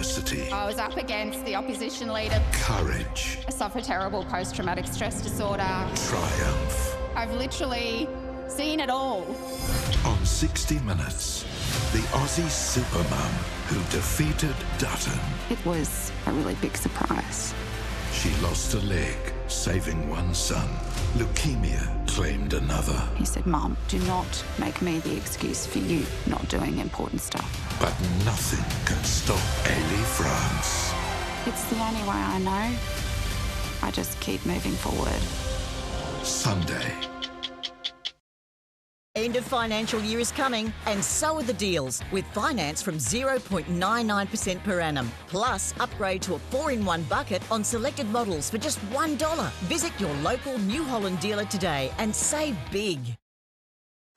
adversity. I was up against the opposition leader. Courage. I suffer terrible post-traumatic stress disorder. Triumph. I've literally seen it all. On 60 Minutes, the Aussie supermum who defeated Dutton. It was a really big surprise. She lost a leg, saving one son. Leukemia claimed another. He said, "Mum, do not make me the excuse for you not doing important stuff." But nothing can stop Ellie France. It's the only way I know. I just keep moving forward. Sunday. End of financial year is coming, and so are the deals, with finance from 0.99% per annum. Plus, upgrade to a 4-in-1 bucket on selected models for just $1. Visit your local New Holland dealer today and save big.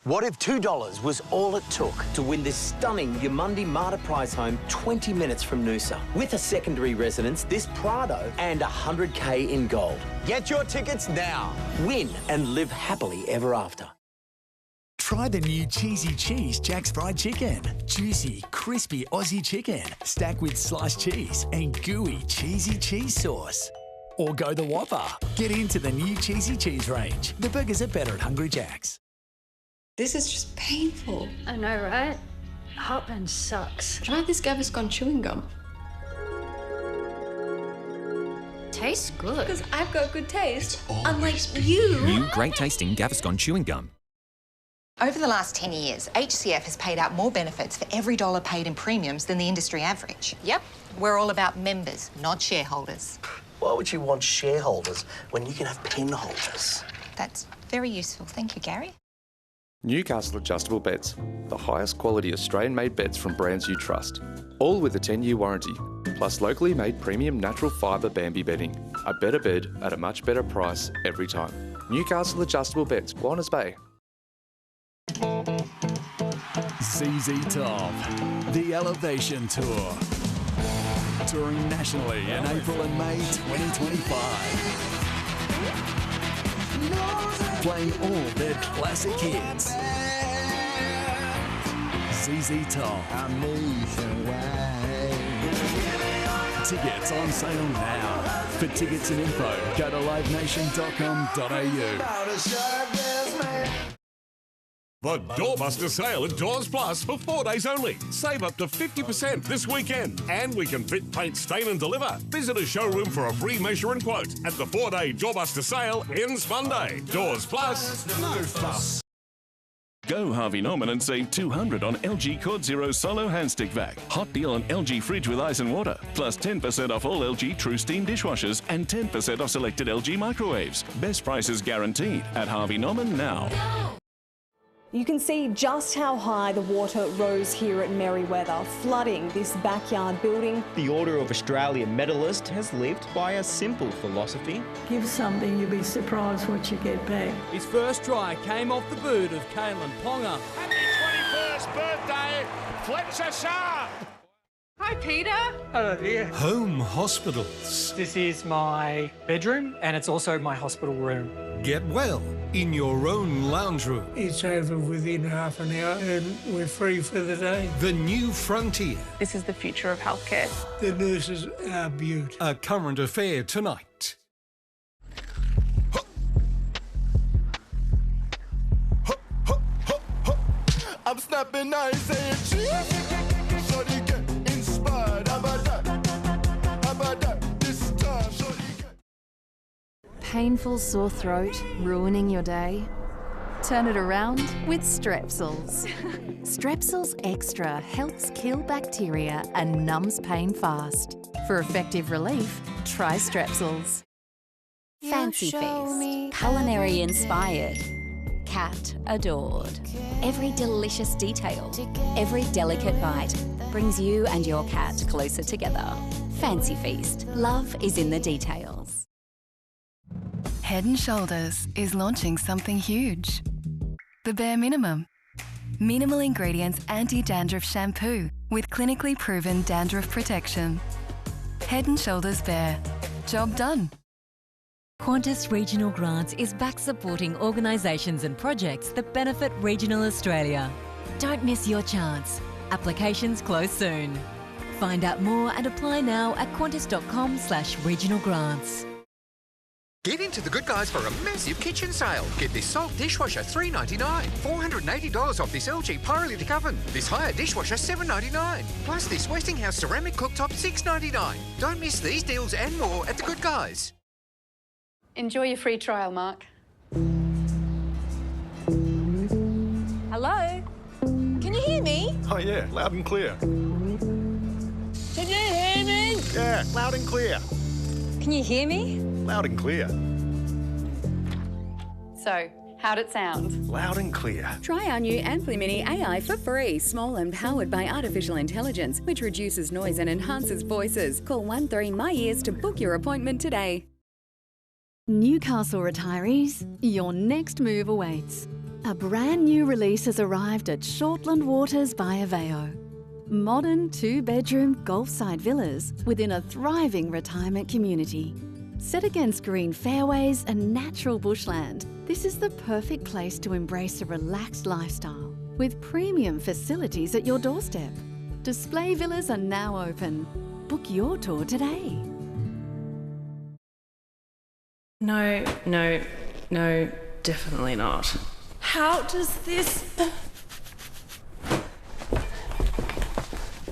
What if $2 was all it took to win this stunning Yamundi Marta prize home 20 minutes from Noosa? With a secondary residence, this Prado, and $100K in gold. Get your tickets now. Win and live happily ever after. Try the new Cheesy Cheese Jack's Fried Chicken. Juicy, crispy Aussie chicken, stacked with sliced cheese and gooey cheesy cheese sauce. Or go the Whopper. Get into the new Cheesy Cheese range. The burgers are better at Hungry Jack's. This is just painful. I know, right? Heartburn sucks. Try this Gaviscon chewing gum. Tastes good. Because I've got good taste, unlike you. New great tasting Gaviscon chewing gum. Over the last 10 years, HCF has paid out more benefits for every dollar paid in premiums than the industry average. Yep, we're all about members, not shareholders. Why would you want shareholders when you can have pen holders? That's very useful. Thank you, Gary. Newcastle adjustable beds, the highest quality Australian-made beds from brands you trust, all with a 10-year warranty, plus locally made premium natural fibre Bambi bedding. A better bed at a much better price every time. Newcastle adjustable beds, Warners Bay. ZZ Top, the Elevation Tour. Touring nationally in April and May 2025. Playing all their classic hits. ZZ Top. Tickets on sale now. For tickets and info, go to livenation.com.au. The Doorbuster sale at Doors Plus for 4 days only. Save up to 50% this weekend. And we can fit, paint, stain and deliver. Visit a showroom for a free measure and quote. At the 4-day Doorbuster sale ends Monday. Doors Plus, no fuss. Go Harvey Norman and save $200 on LG Cord Zero Solo Handstick Vac. Hot deal on LG Fridge with ice and water. Plus 10% off all LG True Steam dishwashers and 10% off selected LG microwaves. Best prices guaranteed at Harvey Norman now. You can see just how high the water rose here at Merewether, flooding this backyard building. The Order of Australia medalist has lived by a simple philosophy. Give something, you'll be surprised what you get back. His first try came off the boot of Caelan Ponga. Happy 21st birthday, Fletcher Sharp! Hi, Peter. Hello, dear. Home hospitals. This is my bedroom, and it's also my hospital room. Get well in your own lounge room. It's over within half an hour and we're free for the day. The new frontier. This is the future of healthcare. The nurses are beautiful. A current affair tonight. I'm snapping nice saying cheese. Shorty get inspired. How about that? How about that? This time, shorty get... Painful sore throat ruining your day? Turn it around with Strepsils. Strepsils Extra helps kill bacteria and numbs pain fast. For effective relief, try Strepsils. Fancy Feast. Culinary inspired. Cat adored. Every delicious detail, every delicate bite brings you and your cat closer together. Fancy Feast. Love is in the details. Head & Shoulders is launching something huge. The Bare Minimum. Minimal ingredients anti-dandruff shampoo with clinically proven dandruff protection. Head & Shoulders Bare. Job done. Qantas Regional Grants is back supporting organisations and projects that benefit regional Australia. Don't miss your chance. Applications close soon. Find out more and apply now at qantas.com/regional grants. Get into The Good Guys for a massive kitchen sale. Get this Salt dishwasher $3.99, $480 off this LG pyrolytic oven, this Haier dishwasher $7.99, plus this Westinghouse ceramic cooktop $6.99. Don't miss these deals and more at The Good Guys. Enjoy your free trial, Mark. Hello? Can you hear me? Oh yeah, loud and clear. Can you hear me? Yeah, loud and clear. Can you hear me? Loud and clear. So, how'd it sound? Loud and clear. Try our new Ampli Mini AI for free. Small and powered by artificial intelligence, which reduces noise and enhances voices. Call 13MyEars to book your appointment today. Newcastle retirees, your next move awaits. A brand new release has arrived at Shortland Waters by Aveo. Modern 2-bedroom Gulfside villas within a thriving retirement community. Set against green fairways and natural bushland, this is the perfect place to embrace a relaxed lifestyle with premium facilities at your doorstep. Display villas are now open. Book your tour today. No, definitely not. How does this...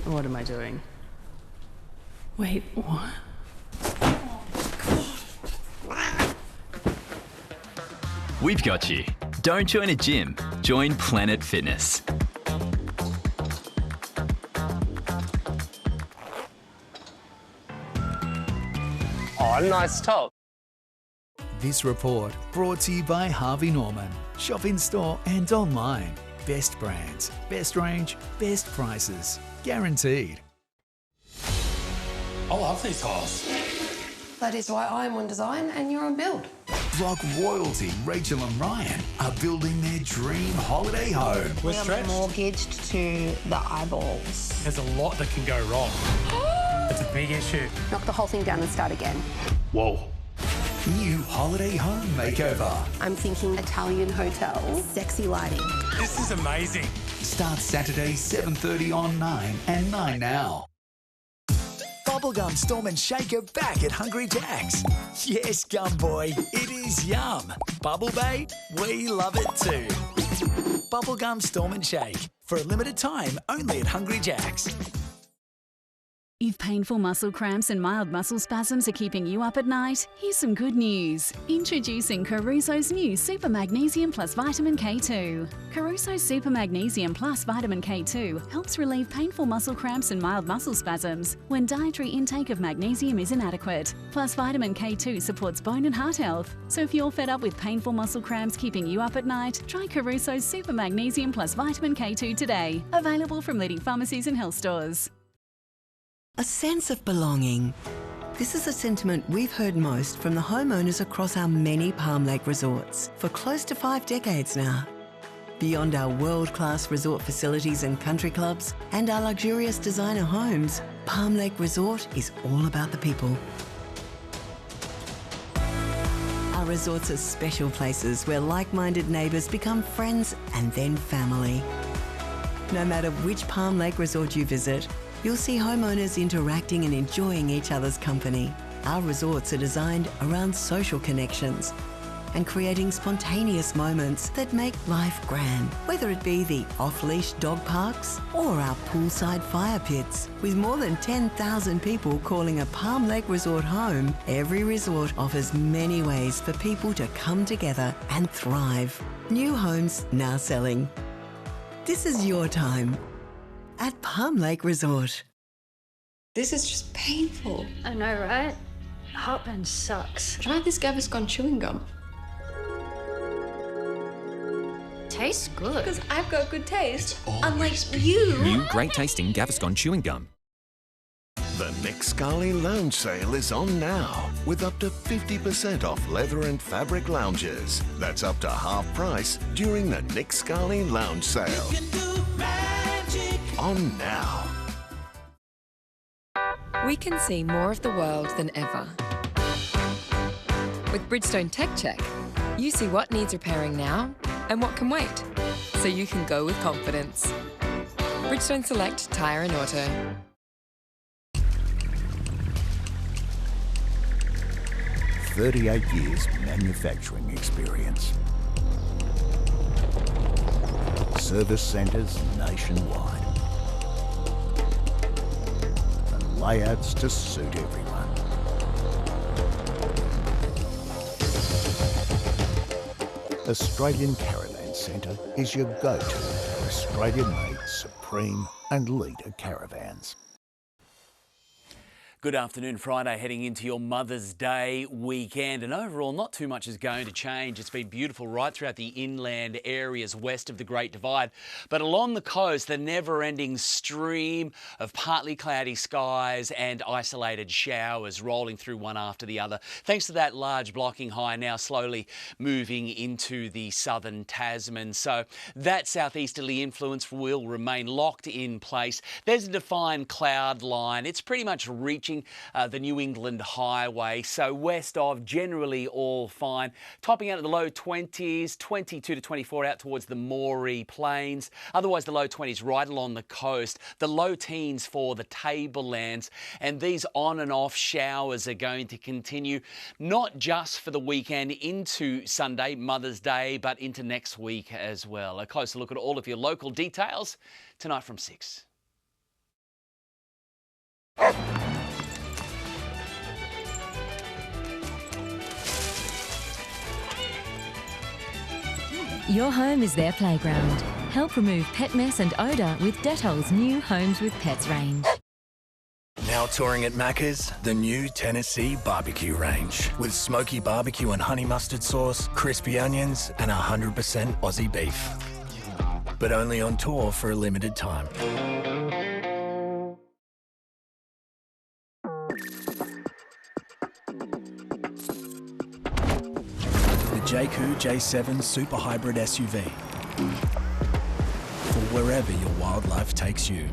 What am I doing? Wait, what? We've got you. Don't join a gym. Join Planet Fitness. Oh, nice top. This report brought to you by Harvey Norman. Shop in store and online. Best brands, best range, best prices. Guaranteed. I love these tiles. That is why I'm on design and you're on build. Rock royalty Rachel and Ryan are building their dream holiday home. We're stretched. Mortgaged to the eyeballs. There's a lot that can go wrong. It's a big issue. Knock the whole thing down and start again. Whoa. New holiday home makeover. I'm thinking Italian hotel, sexy lighting. This is amazing. Starts Saturday 7:30 on 9 and 9 Now. Bubblegum Storm and Shake are back at Hungry Jack's. Yes, Gum Boy, it is yum. Bubble Bay, we love it too. Bubblegum Storm and Shake, for a limited time only at Hungry Jack's. If painful muscle cramps and mild muscle spasms are keeping you up at night, here's some good news. Introducing Caruso's new Super Magnesium Plus Vitamin K2. Caruso's Super Magnesium Plus Vitamin K2 helps relieve painful muscle cramps and mild muscle spasms when dietary intake of magnesium is inadequate. Plus Vitamin K2 supports bone and heart health. So if you're fed up with painful muscle cramps keeping you up at night, try Caruso's Super Magnesium Plus Vitamin K2 today. Available from leading pharmacies and health stores. A sense of belonging. This is a sentiment we've heard most from the homeowners across our many Palm Lake resorts for close to 5 decades now. Beyond our world-class resort facilities and country clubs and our luxurious designer homes, Palm Lake Resort is all about the people. Our resorts are special places where like-minded neighbours become friends and then family. No matter which Palm Lake resort you visit, you'll see homeowners interacting and enjoying each other's company. Our resorts are designed around social connections and creating spontaneous moments that make life grand, whether it be the off-leash dog parks or our poolside fire pits. With more than 10,000 people calling a Palm Lake resort home, every resort offers many ways for people to come together and thrive. New homes now selling. This is your time at Palm Lake Resort. This is just painful. I know, right? Heartburn sucks. Try this Gaviscon chewing gum. Tastes good. Because I've got good taste, unlike you. New great tasting Gaviscon chewing gum. The Nick Scali Lounge Sale is on now, with up to 50% off leather and fabric lounges. That's up to half price during the Nick Scali Lounge Sale. On now. We can see more of the world than ever. With Bridgestone Tech Check, you see what needs repairing now and what can wait, so you can go with confidence. Bridgestone Select Tyre and Auto. 38 years manufacturing experience. Service centres nationwide. And layouts to suit everyone. Australian Caravan Centre is your go-to for Australian-made Supreme and Leader caravans. Good afternoon, Friday, heading into your Mother's Day weekend, and overall not too much is going to change. It's been beautiful right throughout the inland areas west of the Great Divide, but along the coast, the never-ending stream of partly cloudy skies and isolated showers rolling through one after the other, thanks to that large blocking high now slowly moving into the southern Tasman. So that southeasterly influence will remain locked in place. There's a defined cloud line. It's pretty much reaching the New England highway, so west of generally all fine. Topping out at the low 20s, 22 to 24 out towards the Moree Plains. Otherwise the low 20s right along the coast. The low teens for the tablelands, and these on and off showers are going to continue not just for the weekend into Sunday, Mother's Day, but into next week as well. A closer look at all of your local details tonight from 6. Your home is their playground. Help remove pet mess and odour with Dettol's new Homes with Pets range. Now touring at Macca's, the new Tennessee barbecue range with smoky barbecue and honey mustard sauce, crispy onions and 100% Aussie beef. But only on tour for a limited time. JQ J7 Super Hybrid SUV for wherever your wildlife takes you.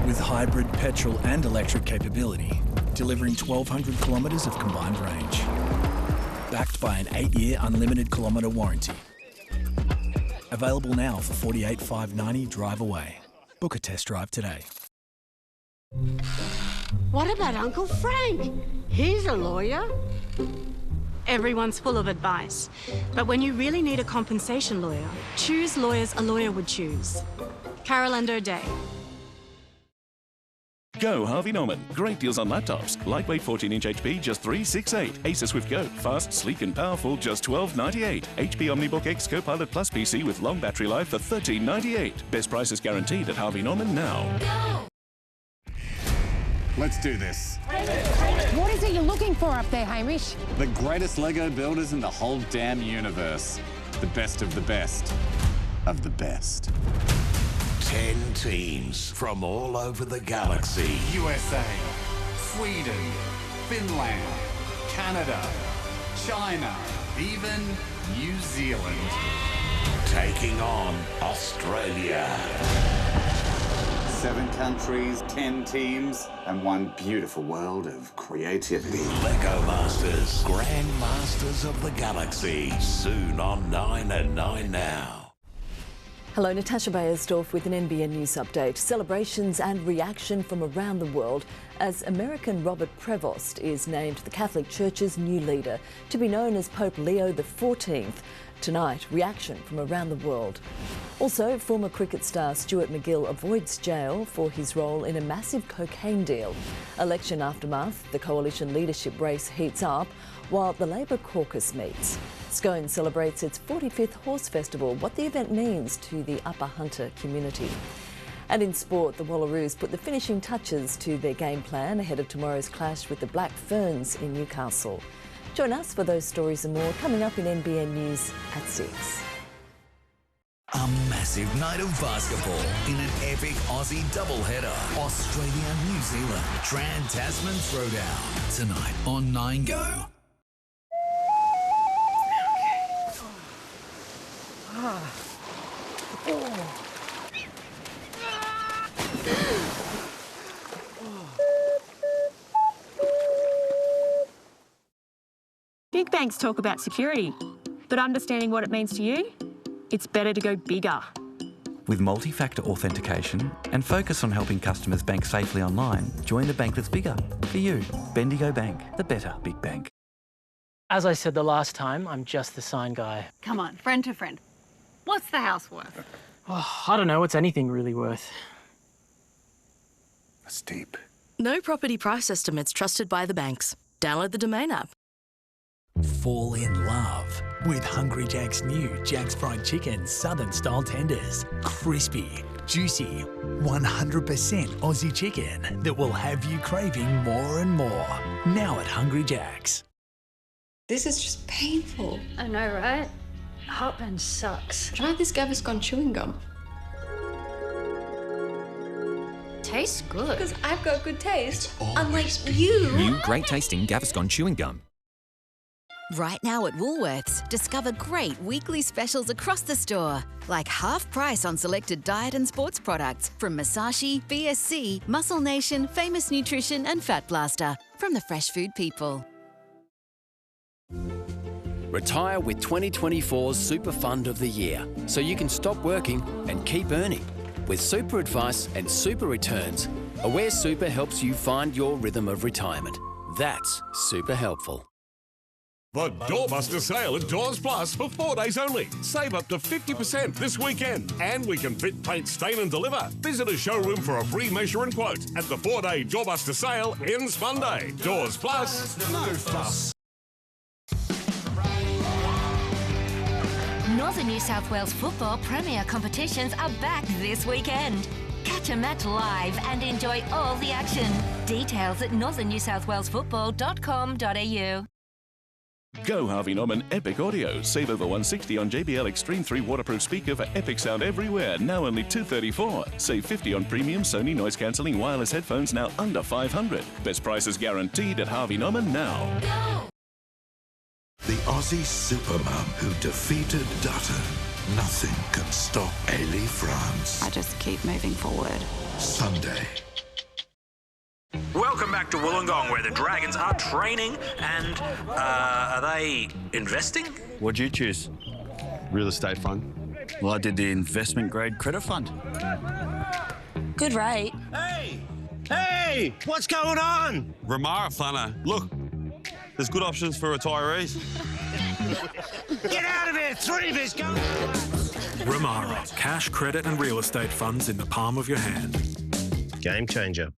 With hybrid petrol and electric capability, delivering 1,200 kilometres of combined range. Backed by an 8-year unlimited kilometre warranty. Available now for $48,590 drive away. Book a test drive today. What about Uncle Frank? He's a lawyer. Everyone's full of advice. But when you really need a compensation lawyer, choose lawyers a lawyer would choose. Carol and O'Day. Go Harvey Norman. Great deals on laptops. Lightweight 14-inch HP, just $368. Acer Swift Go. Fast, sleek and powerful, just $1298. HP OmniBook X Copilot Plus PC with long battery life for $1398. Best prices guaranteed at Harvey Norman now. Let's do this. What is it you're looking for up there, Hamish? The greatest Lego builders in the whole damn universe. The best of the best of the best. 10 teams from all over the galaxy. USA, Sweden, Finland, Canada, China, even New Zealand. Taking on Australia. 7 countries, 10 teams, and one beautiful world of creativity. Lego Masters, Grand Masters of the Galaxy, soon on 9 and 9 Now. Hello, Natasha Beyersdorf with an NBN News update. Celebrations and reaction from around the world as American Robert Prevost is named the Catholic Church's new leader, to be known as Pope Leo XIV. Tonight, reaction from around the world. Also, former cricket star Stuart McGill avoids jail for his role in a massive cocaine deal. Election aftermath, the coalition leadership race heats up while the Labor caucus meets. Scone celebrates its 45th Horse Festival, what the event means to the Upper Hunter community. And in sport, the Wallaroos put the finishing touches to their game plan ahead of tomorrow's clash with the Black Ferns in Newcastle. Join us for those stories and more coming up in NBN News at 6. A massive night of basketball in an epic Aussie doubleheader. Australia, New Zealand, Trans-Tasman Throwdown. Tonight on 9 Go. Big banks talk about security, but understanding what it means to you, it's better to go bigger. With multi-factor authentication and focus on helping customers bank safely online, join the bank that's bigger. For you, Bendigo Bank, the better big bank. As I said the last time, I'm just the sign guy. Come on, friend to friend. What's the house worth? Oh, I don't know. What's anything really worth? That's deep. No property price estimates trusted by the banks. Download the Domain app. Fall in love with Hungry Jack's new Jack's Fried Chicken Southern Style Tenders. Crispy, juicy, 100% Aussie chicken that will have you craving more and more. Now at Hungry Jack's. This is just painful. I know, right? Heartburn sucks. Try this Gaviscon chewing gum. Tastes good. Because I've got good taste, unlike you. New great tasting Gaviscon chewing gum. Right now at Woolworths, discover great weekly specials across the store, like half price on selected diet and sports products from Masashi, BSC, Muscle Nation, Famous Nutrition and Fat Blaster from the Fresh Food People. Retire with 2024's Super Fund of the Year, so you can stop working and keep earning. With super advice and super returns, Aware Super helps you find your rhythm of retirement. That's super helpful. The Doorbuster sale at Doors Plus for 4 days only. Save up to 50% this weekend. And we can fit, paint, stain and deliver. Visit a showroom for a free measure and quote. At the 4-day Doorbuster sale ends Monday. Doors Plus, no fuss. Northern New South Wales football premier competitions are back this weekend. Catch a match live and enjoy all the action. Details at northernnewsouthwalesfootball.com.au. Go Harvey Norman Epic Audio. Save over $160 on JBL Extreme 3 waterproof speaker for epic sound everywhere. Now only $234. Save $50 on premium Sony noise cancelling wireless headphones, now under $500. Best prices guaranteed at Harvey Norman now. The Aussie supermum who defeated Dutton. Nothing can stop Elie France. I just keep moving forward. Sunday. Welcome back to Wollongong, where the Dragons are training and, are they investing? What'd you choose? Real estate fund. Well, I did the investment grade credit fund. Good rate. Hey! What's going on? Ramara Flanner. Look, there's good options for retirees. Get out of here! 3 of us go! Ramara. Cash, credit and real estate funds in the palm of your hand. Game changer.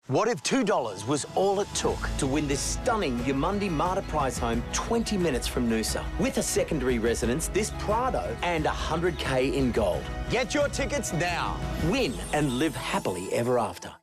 What if $2 was all it took to win this stunning Yamundi Marta prize home 20 minutes from Noosa? With a secondary residence, this Prado, and $100K in gold. Get your tickets now. Win and live happily ever after.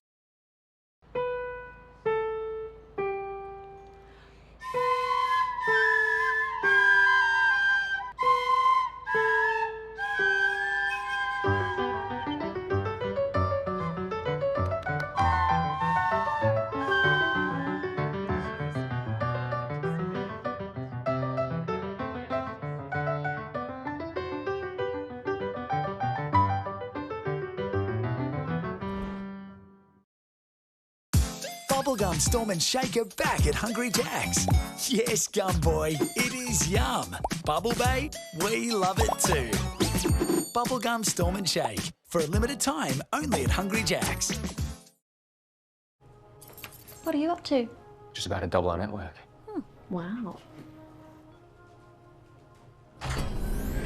Bubblegum Storm and Shake are back at Hungry Jack's. Yes, Gum Boy, it is yum. Bubble Bay, we love it too. Bubblegum Storm and Shake, for a limited time only at Hungry Jack's. What are you up to? Just about to double our network. Wow.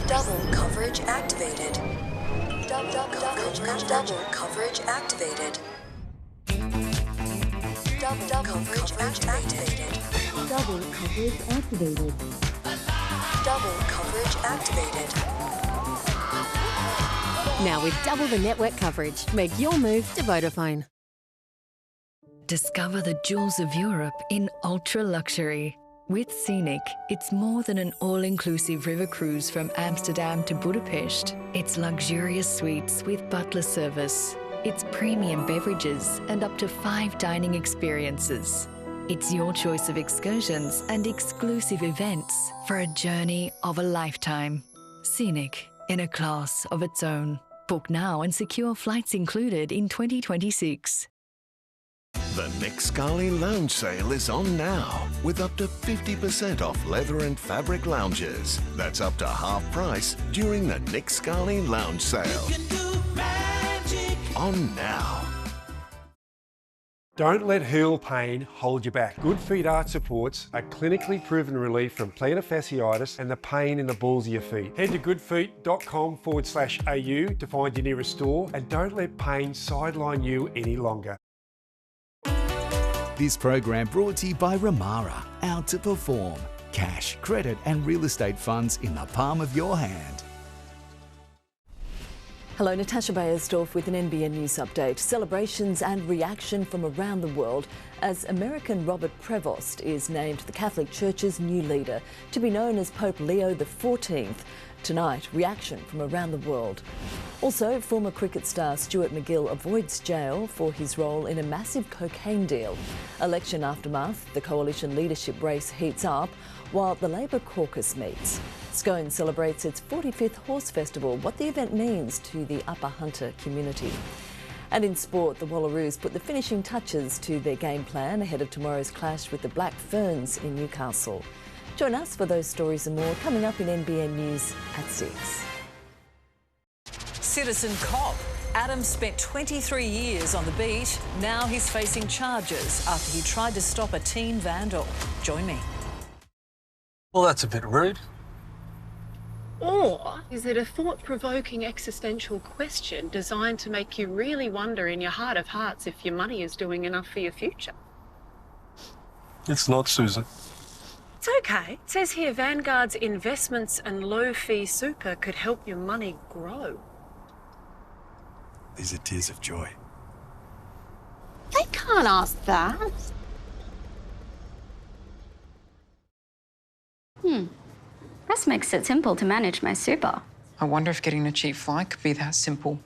Double coverage activated. Double coverage activated. Double coverage activated. Double coverage activated. Double coverage activated. Now with double the network coverage, make your move to Vodafone. Discover the jewels of Europe in ultra luxury. With Scenic, it's more than an all-inclusive river cruise from Amsterdam to Budapest. It's luxurious suites with butler service. It's premium beverages and up to 5 dining experiences. It's your choice of excursions and exclusive events for a journey of a lifetime. Scenic, in a class of its own. Book now and secure flights included in 2026. The Nick Scali Lounge Sale is on now, with up to 50% off leather and fabric lounges. That's up to half price during the Nick Scali Lounge Sale. On now. Don't let heel pain hold you back. Good Feet Art supports a clinically proven relief from plantar fasciitis and the pain in the balls of your feet. Head to goodfeet.com/au to find your nearest store, and don't let pain sideline you any longer. This program brought to you by Ramara, out to perform. Cash, credit and real estate funds in the palm of your hand. Hello, Natasha Beyersdorf with an NBN News update. Celebrations and reaction from around the world as American Robert Prevost is named the Catholic Church's new leader, to be known as Pope Leo XIV. Tonight, reaction from around the world. Also, former cricket star Stuart McGill avoids jail for his role in a massive cocaine deal. Election aftermath, the coalition leadership race heats up while the Labor caucus meets. Scone celebrates its 45th Horse Festival, what the event means to the Upper Hunter community. And in sport, the Wallaroos put the finishing touches to their game plan ahead of tomorrow's clash with the Black Ferns in Newcastle. Join us for those stories and more coming up in NBN News at 6. Citizen cop. Adam spent 23 years on the beat. Now he's facing charges after he tried to stop a teen vandal. Join me. Well, that's a bit rude. Or is it a thought-provoking existential question designed to make you really wonder in your heart of hearts if your money is doing enough for your future? It's not, Susan. It's okay. It says here Vanguard's investments and low-fee super could help your money grow. These are tears of joy. They can't ask that. This makes it simple to manage my super. I wonder if getting a cheap flight could be that simple.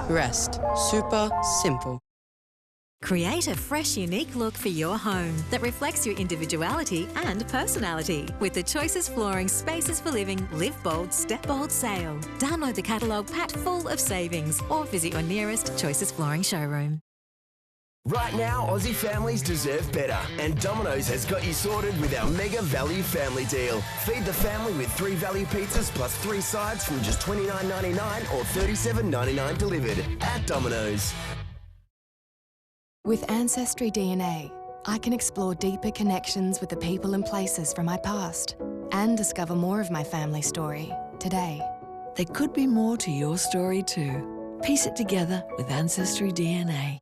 Rest. Super simple. Create a fresh, unique look for your home that reflects your individuality and personality with the Choices Flooring Spaces for Living Live Bold, Step Bold sale. Download the catalogue packed full of savings or visit your nearest Choices Flooring showroom. Right now, Aussie families deserve better, and Domino's has got you sorted with our mega value family deal. Feed the family with 3 value pizzas plus 3 sides from just $29.99 or $37.99 delivered at Domino's. With Ancestry DNA, I can explore deeper connections with the people and places from my past and discover more of my family story today. There could be more to your story too. Piece it together with Ancestry DNA.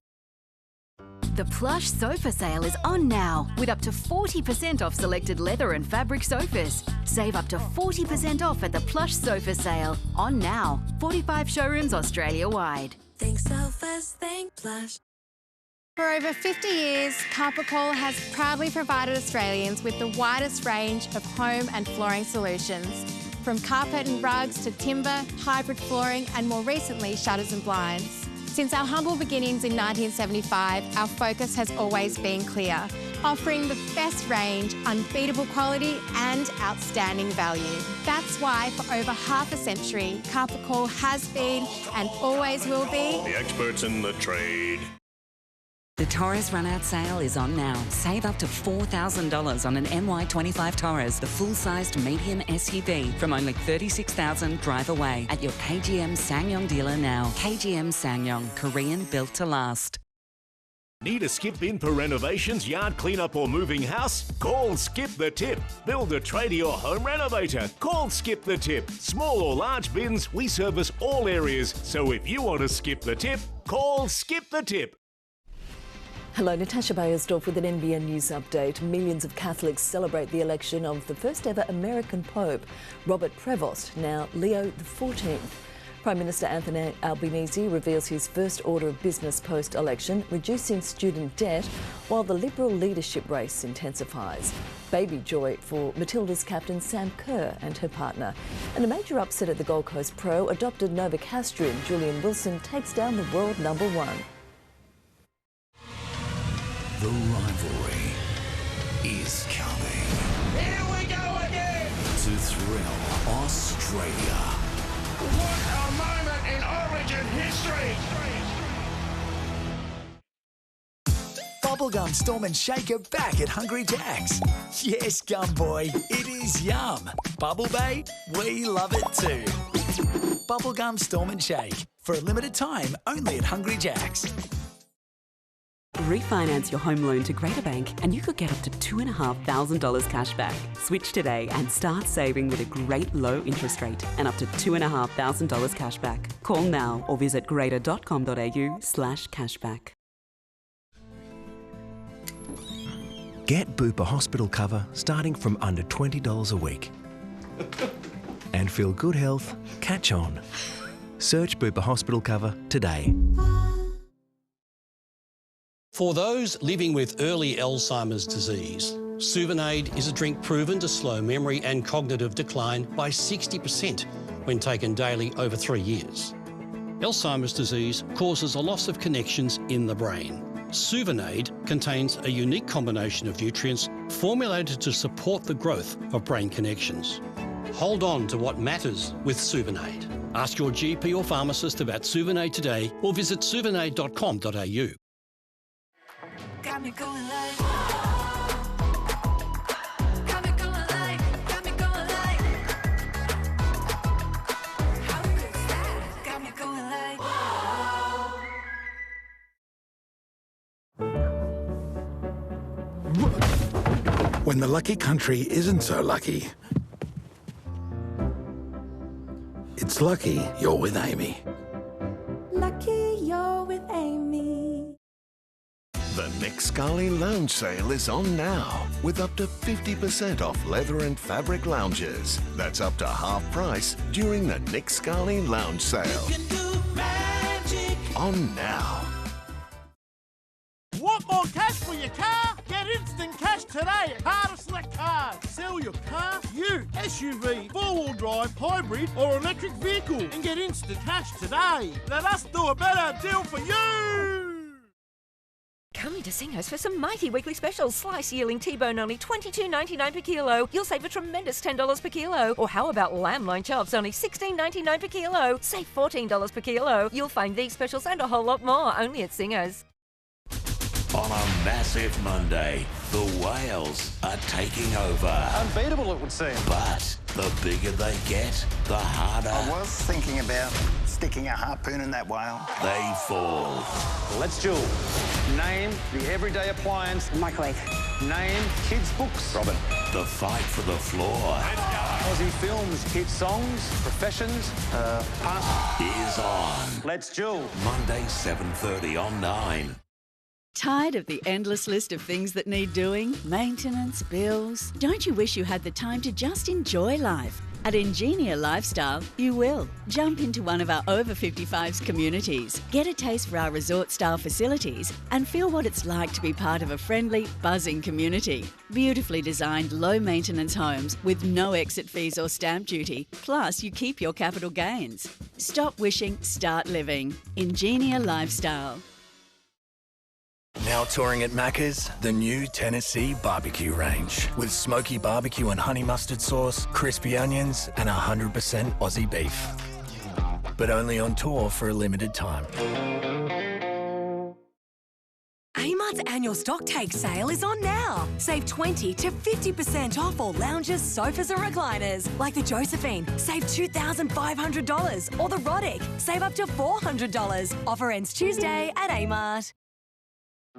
The Plush Sofa Sale is on now with up to 40% off selected leather and fabric sofas. Save up to 40% off at the Plush Sofa Sale. On now. 45 showrooms Australia-wide. Think sofas, think Plush. For over 50 years, Carpacol has proudly provided Australians with the widest range of home and flooring solutions. From carpet and rugs to timber, hybrid flooring and more recently shutters and blinds. Since our humble beginnings in 1975, our focus has always been clear, offering the best range, unbeatable quality and outstanding value. That's why for over half a century, Carpacol has been and always will be the experts in the trade. The Taurus run-out sale is on now. Save up to $4,000 on an NY25 Taurus, the full-sized medium SUV from only $36,000 drive away at your KGM SsangYong dealer now. KGM SsangYong, Korean built to last. Need a skip bin for renovations, yard cleanup or moving house? Call Skip the Tip. Build a tradie or home renovator. Call Skip the Tip. Small or large bins, we service all areas. So if you want to skip the tip, call Skip the Tip. Hello, Natasha Beyersdorf with an NBN News update. Millions of Catholics celebrate the election of the first ever American Pope, Robert Prevost, now Leo XIV. Prime Minister Anthony Albanese reveals his first order of business post-election, reducing student debt, while the Liberal leadership race intensifies. Baby joy for Matilda's captain Sam Kerr and her partner. And a major upset at the Gold Coast Pro, adopted Novocastrian Julian Wilson takes down the world #1. The rivalry is coming. Here we go again! To thrill Australia. What a moment in Origin history! Bubblegum Storm and Shake are back at Hungry Jack's. Yes, Gum Boy, it is yum. Bubble Bay, we love it too. Bubblegum Storm and Shake. For a limited time, only at Hungry Jack's. Refinance your home loan to Greater Bank and you could get up to $2,500 cash back. Switch today and start saving with a great low interest rate and up to $2,500 cash back. Call now or visit greater.com.au/cashback. Get Bupa hospital cover starting from under $20 a week. And feel good health, catch on. Search Bupa hospital cover today. For those living with early Alzheimer's disease, Suvanade is a drink proven to slow memory and cognitive decline by 60% when taken daily over 3 years. Alzheimer's disease causes a loss of connections in the brain. Suvanade contains a unique combination of nutrients formulated to support the growth of brain connections. Hold on to what matters with Suvanade. Ask your GP or pharmacist about Suvanade today or visit suvanade.com.au. Got me going like, how good is that? Got me going like, When the lucky country isn't so lucky, it's lucky you're with Amy. lucky you're with Amy. The Nick Scali Lounge Sale is on now, with up to 50% off leather and fabric lounges. That's up to half price during the Nick Scali Lounge Sale. On now. Want more cash for your car? Get instant cash today at Harder Select Cars. Sell your car, ute, SUV, four-wheel drive, hybrid or electric vehicle and get instant cash today. Let us do a better deal for you. Come into Singhos for some mighty weekly specials. Slice yearling T-bone only $22.99 per kilo. You'll save a tremendous $10 per kilo. Or how about lamb loin chops only $16.99 per kilo? Save $14 per kilo. You'll find these specials and a whole lot more only at Singhos. On a massive Monday, the whales are taking over. Unbeatable, it would seem. But the bigger they get, the harder I was thinking about sticking a harpoon in that whale. they fall. Let's duel. Name the everyday appliance. Microwave. Name kids' books. Robin. The fight for the floor Aussie films, hit songs, professions. Pass. is on. Let's duel. Monday, 7:30 on 9. Tired of the endless list of things that need doing? Maintenance, bills? Don't you wish you had the time to just enjoy life? At Ingenia Lifestyle, you will. Jump into one of our over 55s communities, get a taste for our resort-style facilities and feel what it's like to be part of a friendly, buzzing community. Beautifully designed, low-maintenance homes with no exit fees or stamp duty. Plus, you keep your capital gains. Stop wishing, start living. Ingenia Lifestyle. Now touring at Macca's, the new Tennessee barbecue range with smoky barbecue and honey mustard sauce, crispy onions and 100% Aussie beef. But only on tour for a limited time. Amart's annual stock take sale is on now. Save 20 to 50% off all lounges, sofas and recliners. Like the Josephine, save $2,500. Or the Roddick, save up to $400. Offer ends Tuesday at Amart.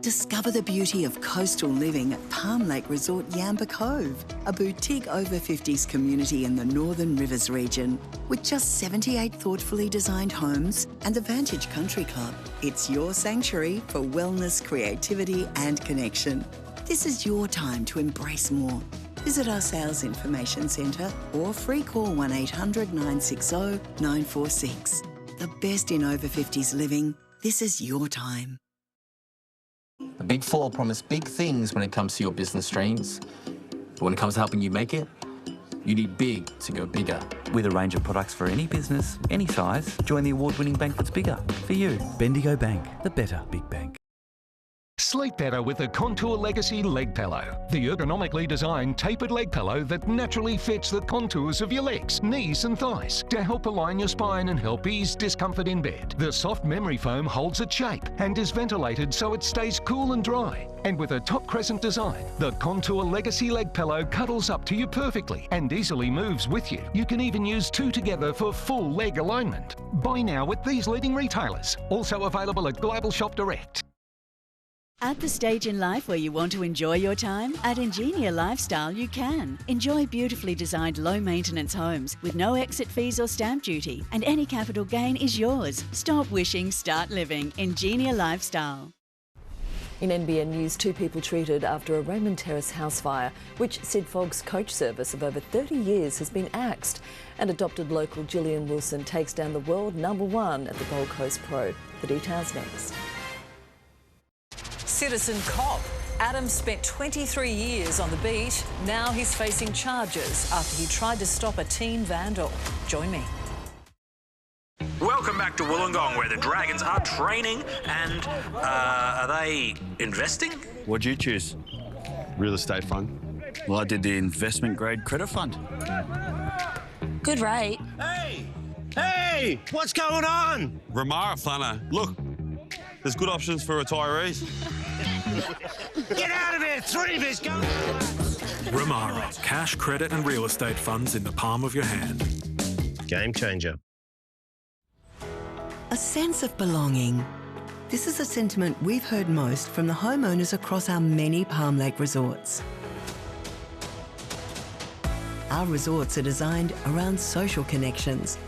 Discover the beauty of coastal living at Palm Lake Resort Yamba Cove, a boutique over 50s community in the Northern Rivers region. With just 78 thoughtfully designed homes and the Vantage Country Club, it's your sanctuary for wellness, creativity and connection. This is your time to embrace more. Visit our sales information centre or free call 1800 960 946. The best in over 50s living. This is your time. The Big Four promise big things when it comes to your business dreams. But when it comes to helping you make it, you need big to go bigger. With a range of products for any business, any size, join the award-winning bank that's bigger for you. Bendigo Bank, the better big bank. Sleep better with the Contour Legacy leg pillow. The ergonomically designed tapered leg pillow that naturally fits the contours of your legs, knees and thighs to help align your spine and help ease discomfort in bed. The soft memory foam holds its shape and is ventilated so it stays cool and dry. And with a top crescent design, the Contour Legacy leg pillow cuddles up to you perfectly and easily moves with you. You can even use two together for full leg alignment. Buy now at these leading retailers. Also available at Global Shop Direct. At the stage in life where you want to enjoy your time, at Ingenia Lifestyle you can. Enjoy beautifully designed low-maintenance homes with no exit fees or stamp duty, and any capital gain is yours. Stop wishing, start living. Ingenia Lifestyle. In NBN News, 2 people treated after a Raymond Terrace house fire, which Sid Fogg's coach service of over 30 years has been axed. And adopted local Gillian Wilson takes down the world #1 at the Gold Coast Pro. The details next. Citizen cop. Adam spent 23 years on the beat. Now he's facing charges after he tried to stop a teen vandal. Join me. Welcome back to Wollongong, where the Dragons are training and are they investing? What'd you choose? Real estate fund. Well, I did the investment grade credit fund. Good rate. Hey! What's going on? Ramara Flanner. Look, there's good options for retirees. Get out of here! 3 of us, go! Ramara. Cash, credit and real estate funds in the palm of your hand. Game changer. A sense of belonging. This is a sentiment we've heard most from the homeowners across our many Palm Lake resorts. Our resorts are designed around social connections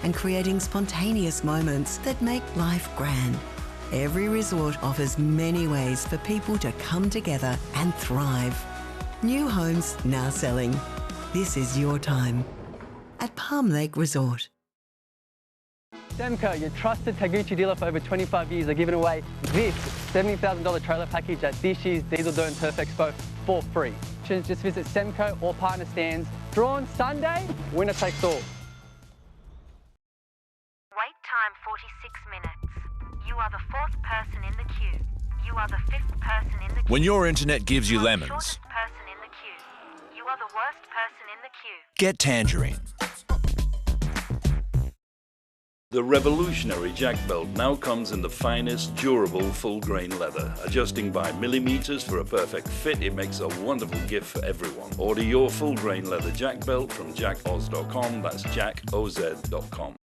and creating spontaneous moments that make life grand. Every resort offers many ways for people to come together and thrive. New homes now selling. This is your time at Palm Lake Resort. Semco, your trusted Taguchi dealer for over 25 years, are giving away this $70,000 trailer package at this year's Diesel Dirt Turf Expo for free. Just visit Semco or partner stands. Drawn Sunday, winner takes all. Wait time 46 minutes. You are the 4th person in the queue. You are the 5th person in the queue. When your internet gives you lemons, Shortest person in the queue. You are the worst person in the queue. get Tangerine. The revolutionary jack belt now comes in the finest, durable, full-grain leather. Adjusting by millimeters for a perfect fit, it makes a wonderful gift for everyone. Order your full-grain leather jack belt from jackoz.com. That's jackoz.com.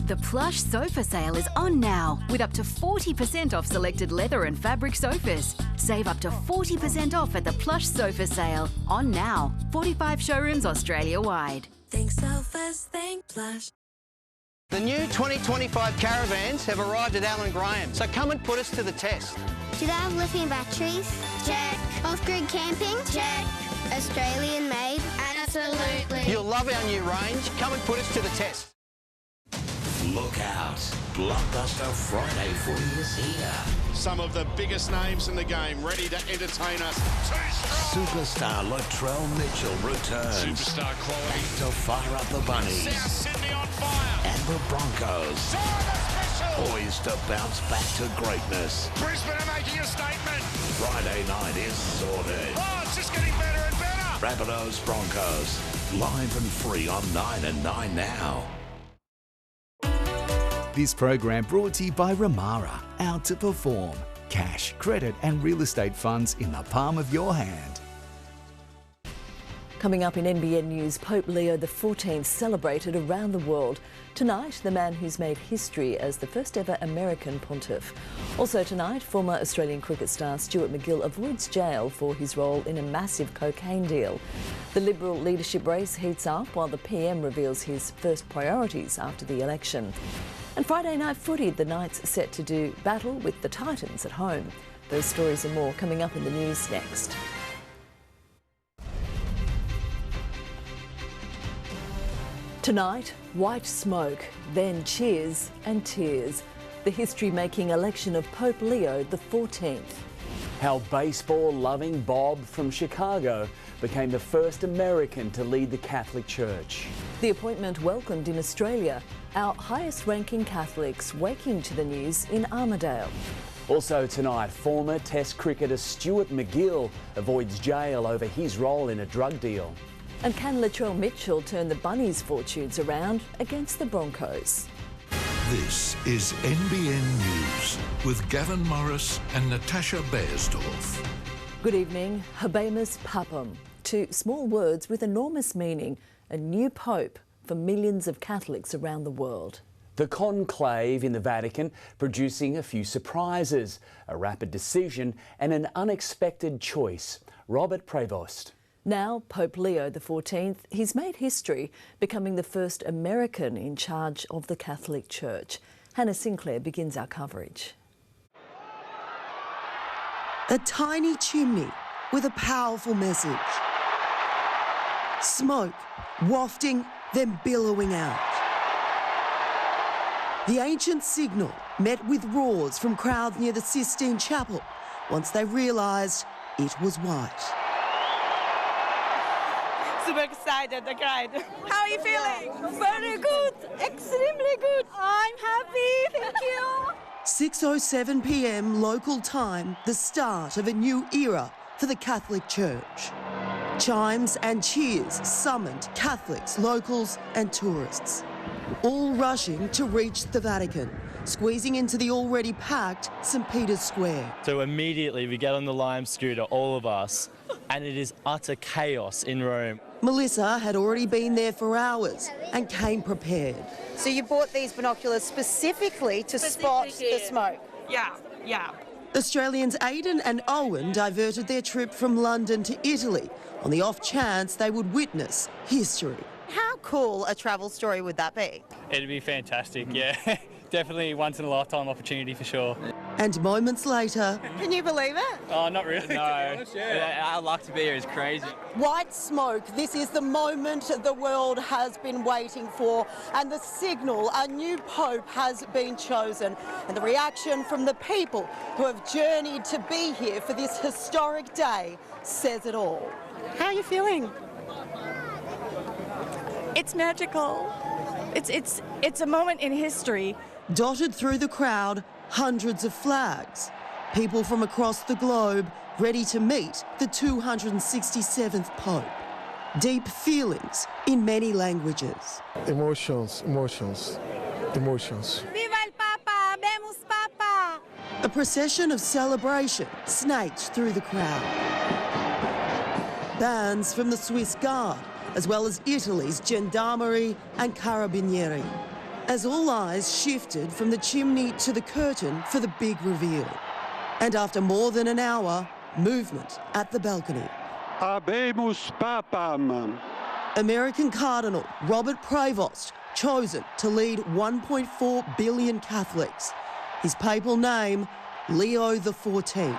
The Plush Sofa Sale is on now, with up to 40% off selected leather and fabric sofas. Save up to 40% off at the Plush Sofa Sale. On now. 45 showrooms Australia-wide. Think sofas, think Plush. The new 2025 Caravans have arrived at Allen Graham, so come and put us to the test. Do they have lithium batteries? Check. Off-grid camping? Check. Australian made? Absolutely. You'll love our new range. Come and put us to the test. Look out. Blockbuster Friday footy is here. Some of the biggest names in the game ready to entertain us. Superstar Latrell Mitchell returns. Superstar quality. To fire up the Bunnies. South Sydney on fire. And the Broncos. Poised to bounce back to greatness. Brisbane are making a statement. Friday night is sorted. Oh, it's just getting better and better. Rabbitohs Broncos. Live and free on 9 and 9 now. This program brought to you by Ramara. Out to perform. Cash, credit and real estate funds in the palm of your hand. Coming up in NBN News, Pope Leo XIV celebrated around the world. Tonight, the man who's made history as the first ever American pontiff. Also tonight, former Australian cricket star Stuart McGill avoids jail for his role in a massive cocaine deal. The Liberal leadership race heats up while the PM reveals his first priorities after the election. And Friday night footy, the Knights set to do battle with the Titans at home. Those stories and more coming up in the news next. Tonight, white smoke, then cheers and tears. The history-making election of Pope Leo XIV. How baseball-loving Bob from Chicago became the first American to lead the Catholic Church. The appointment welcomed in Australia, our highest-ranking Catholics waking to the news in Armidale. Also tonight, former Test cricketer Stuart McGill avoids jail over his role in a drug deal. And can Latrell Mitchell turn the Bunnies' fortunes around against the Broncos? This is NBN News with Gavin Morris and Natasha Beyersdorf. Good evening. Habemus Papam. Two small words with enormous meaning. A new pope for millions of Catholics around the world. The conclave in the Vatican producing a few surprises, a rapid decision and an unexpected choice. Robert Prevost. Now Pope Leo XIV, he's made history, becoming the first American in charge of the Catholic Church. Hannah Sinclair begins our coverage. A tiny chimney with a powerful message. Smoke wafting, then billowing out. The ancient signal met with roars from crowds near the Sistine Chapel once they realised it was white. Super excited, I cried. How are you feeling? Very good, extremely good. I'm happy, thank you. 6:07 p.m. local time, the start of a new era for the Catholic Church. Chimes and cheers summoned Catholics, locals and tourists, all rushing to reach the Vatican, squeezing into the already packed St. Peter's Square. So immediately we get on the Lime scooter, all of us, and it is utter chaos in Rome. Melissa had already been there for hours and came prepared. So you bought these binoculars specifically to spot the smoke? Yeah. Australians Aidan and Owen diverted their trip from London to Italy on the off chance they would witness history. How cool a travel story would that be? It'd be fantastic, yeah. Definitely once in a lifetime opportunity for sure. And moments later... Can you believe it? Oh, not really, no. Our luck to be here is crazy. White smoke, this is the moment the world has been waiting for, and the signal, a new pope has been chosen. And the reaction from the people who have journeyed to be here for this historic day says it all. How are you feeling? It's magical. It's a moment in history. Dotted through the crowd, hundreds of flags. People from across the globe ready to meet the 267th Pope. Deep feelings in many languages. Emotions. Viva el Papa! Vemos Papa! A procession of celebration snaked through the crowd. Bands from the Swiss Guard, as well as Italy's Gendarmerie and Carabinieri, as all eyes shifted from the chimney to the curtain for the big reveal. And after more than an hour, movement at the balcony. Habemus Papam. American Cardinal Robert Prevost chosen to lead 1.4 billion Catholics. His papal name, Leo XIV.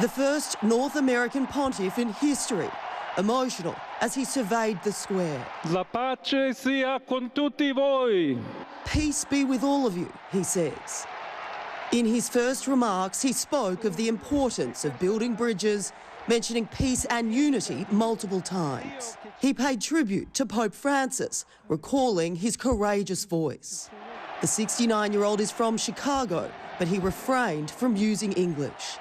The first North American pontiff in history, emotional as he surveyed the square. La pace sia con tutti voi. Peace be with all of you, he says. In his first remarks, he spoke of the importance of building bridges, mentioning peace and unity multiple times. He paid tribute to Pope Francis, recalling his courageous voice. The 69-year-old is from Chicago, but he refrained from using English.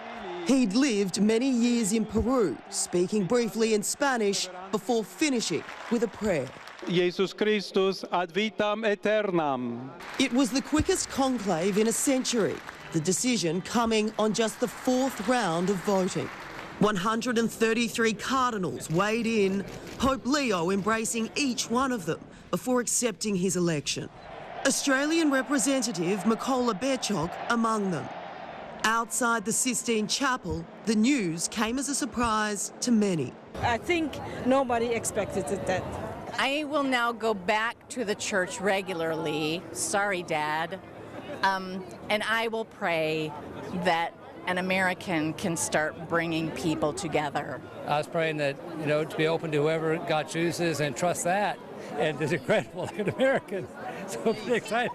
He'd lived many years in Peru, speaking briefly in Spanish before finishing with a prayer. Jesus Christus ad vitam aeternam. It was the quickest conclave in a century, the decision coming on just the fourth round of voting. 133 cardinals weighed in, Pope Leo embracing each one of them before accepting his election. Australian Representative Mikola Berchok among them. Outside the Sistine Chapel, the news came as a surprise to many. I think nobody expected that. I will now go back to the church regularly. Sorry, Dad. And I will pray that an American can start bringing people together. I was praying that, to be open to whoever God chooses and trust that. And it's incredible, like an American. So I'm pretty excited.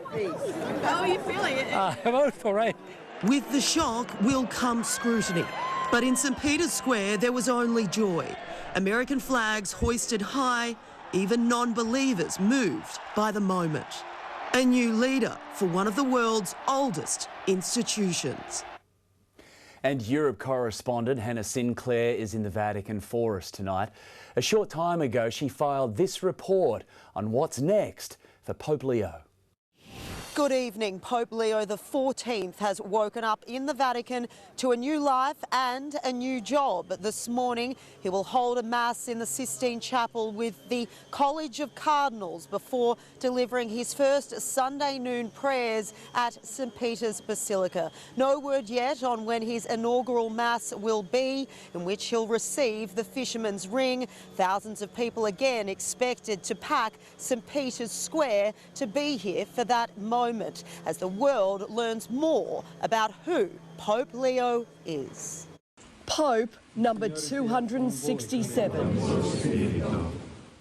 How are you feeling? Emotional, right? With the shock will come scrutiny. But in St. Peter's Square, there was only joy. American flags hoisted high, even non-believers moved by the moment. A new leader for one of the world's oldest institutions. And Europe correspondent Hannah Sinclair is in the Vatican for us tonight. A short time ago, she filed this report on what's next for Pope Leo. Good evening. Pope Leo XIV has woken up in the Vatican to a new life and a new job. This morning, he will hold a mass in the Sistine Chapel with the College of Cardinals before delivering his first Sunday noon prayers at St Peter's Basilica. No word yet on when his inaugural mass will be, in which he'll receive the Fisherman's Ring. Thousands of people again expected to pack St Peter's Square to be here for that moment as the world learns more about who Pope Leo is. Pope number 267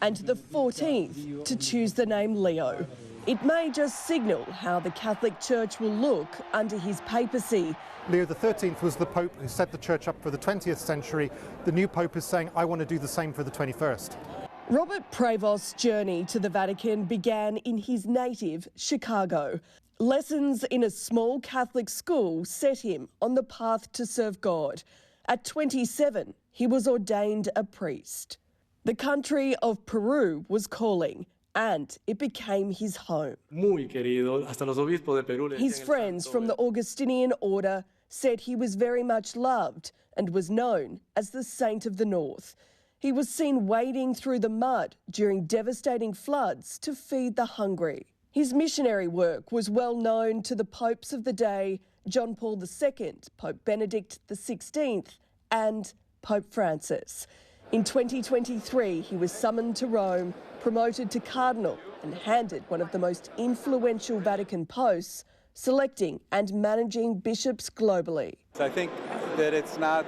and the 14th to choose the name Leo. It may just signal how the Catholic Church will look under his papacy. Leo XIII was the Pope who set the Church up for the 20th century. The new Pope is saying, I want to do the same for the 21st. Robert Prevost's journey to the Vatican began in his native Chicago. Lessons in a small Catholic school set him on the path to serve God. At 27, he was ordained a priest. The country of Peru was calling, and it became his home. His friends from the Augustinian order said he was very much loved and was known as the Saint of the North. He was seen wading through the mud during devastating floods to feed the hungry. His missionary work was well known to the popes of the day, John Paul II, Pope Benedict XVI, and Pope Francis. In 2023, he was summoned to Rome, promoted to cardinal, and handed one of the most influential Vatican posts, selecting and managing bishops globally. I think that it's not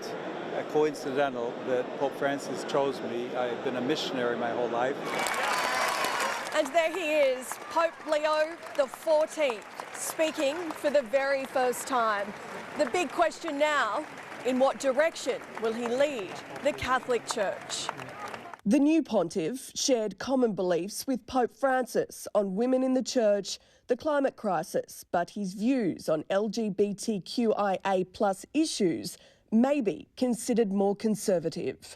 coincidental that Pope Francis chose me. I've been a missionary my whole life. And there he is, Pope Leo XIV, speaking for the very first time. The big question now, in what direction will he lead the Catholic Church? The new pontiff shared common beliefs with Pope Francis on women in the church, the climate crisis, but his views on LGBTQIA+ issues may be considered more conservative.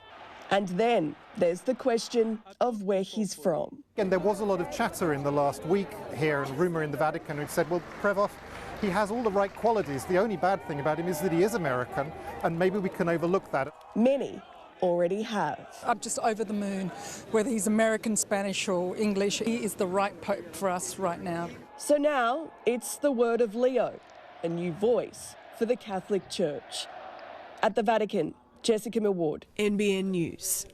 And then there's the question of where he's from. And there was a lot of chatter in the last week here and rumour in the Vatican who said, well, Prevost, he has all the right qualities. The only bad thing about him is that he is American, and maybe we can overlook that. Many already have. I'm just over the moon. Whether he's American, Spanish or English, he is the right Pope for us right now. So now it's the word of Leo, a new voice for the Catholic Church. At the Vatican, Jessica Millward, NBN News.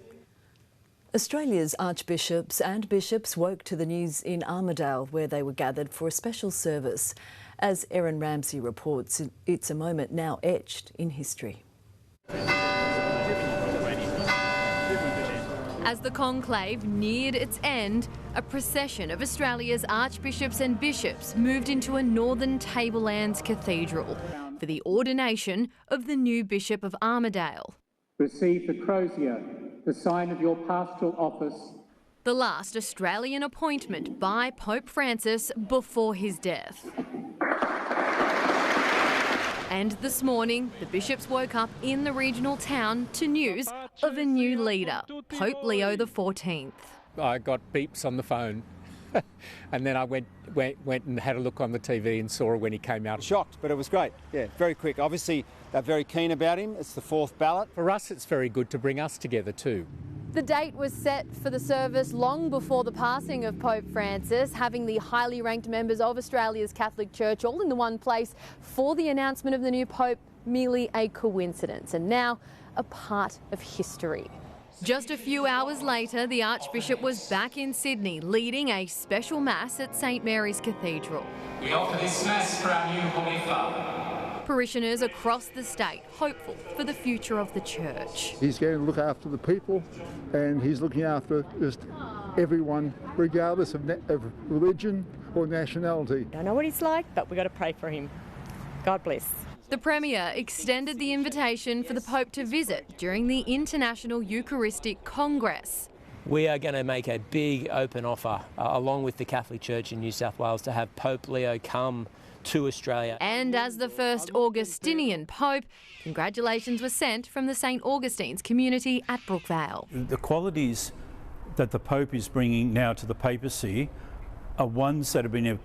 Australia's archbishops and bishops woke to the news in Armidale, where they were gathered for a special service. As Erin Ramsey reports, it's a moment now etched in history. As the conclave neared its end, a procession of Australia's archbishops and bishops moved into a northern Tablelands cathedral for the ordination of the new Bishop of Armidale. Receive the crozier, the sign of your pastoral office. The last Australian appointment by Pope Francis before his death. And this morning, the bishops woke up in the regional town to news of a new leader, Pope Leo XIV. I got beeps on the phone. And then I went and had a look on the TV and saw it when he came out. Shocked, but it was great. Yeah, very quick. Obviously, they're very keen about him. It's the fourth ballot. For us, it's very good to bring us together too. The date was set for the service long before the passing of Pope Francis, having the highly ranked members of Australia's Catholic Church all in the one place for the announcement of the new Pope, merely a coincidence, and now a part of history. Just a few hours later, the Archbishop was back in Sydney, leading a special Mass at St Mary's Cathedral. We offer this Mass for our new Holy Father. Parishioners across the state hopeful for the future of the church. He's going to look after the people, and he's looking after just everyone, regardless of religion or nationality. I know what he's like, but we've got to pray for him. God bless. The Premier extended the invitation for the Pope to visit during the International Eucharistic Congress. We are going to make a big open offer, along with the Catholic Church in New South Wales, to have Pope Leo come to Australia. And as the first Augustinian Pope, congratulations were sent from the St Augustine's community at Brookvale. The qualities that the Pope is bringing now to the papacy are ones that have been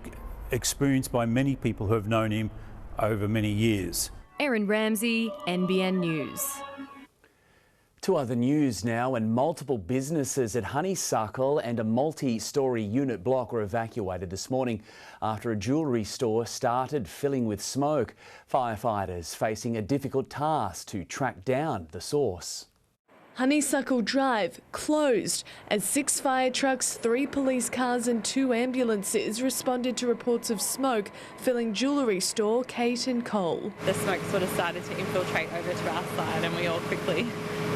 experienced by many people who have known him over many years. Erin Ramsey, NBN News. To other news now, and multiple businesses at Honeysuckle and a multi-storey unit block were evacuated this morning after a jewellery store started filling with smoke. Firefighters facing a difficult task to track down the source. Honeysuckle Drive closed as 6 fire trucks, 3 police cars and 2 ambulances responded to reports of smoke filling jewellery store Kate & Cole. The smoke sort of started to infiltrate over to our side and we all quickly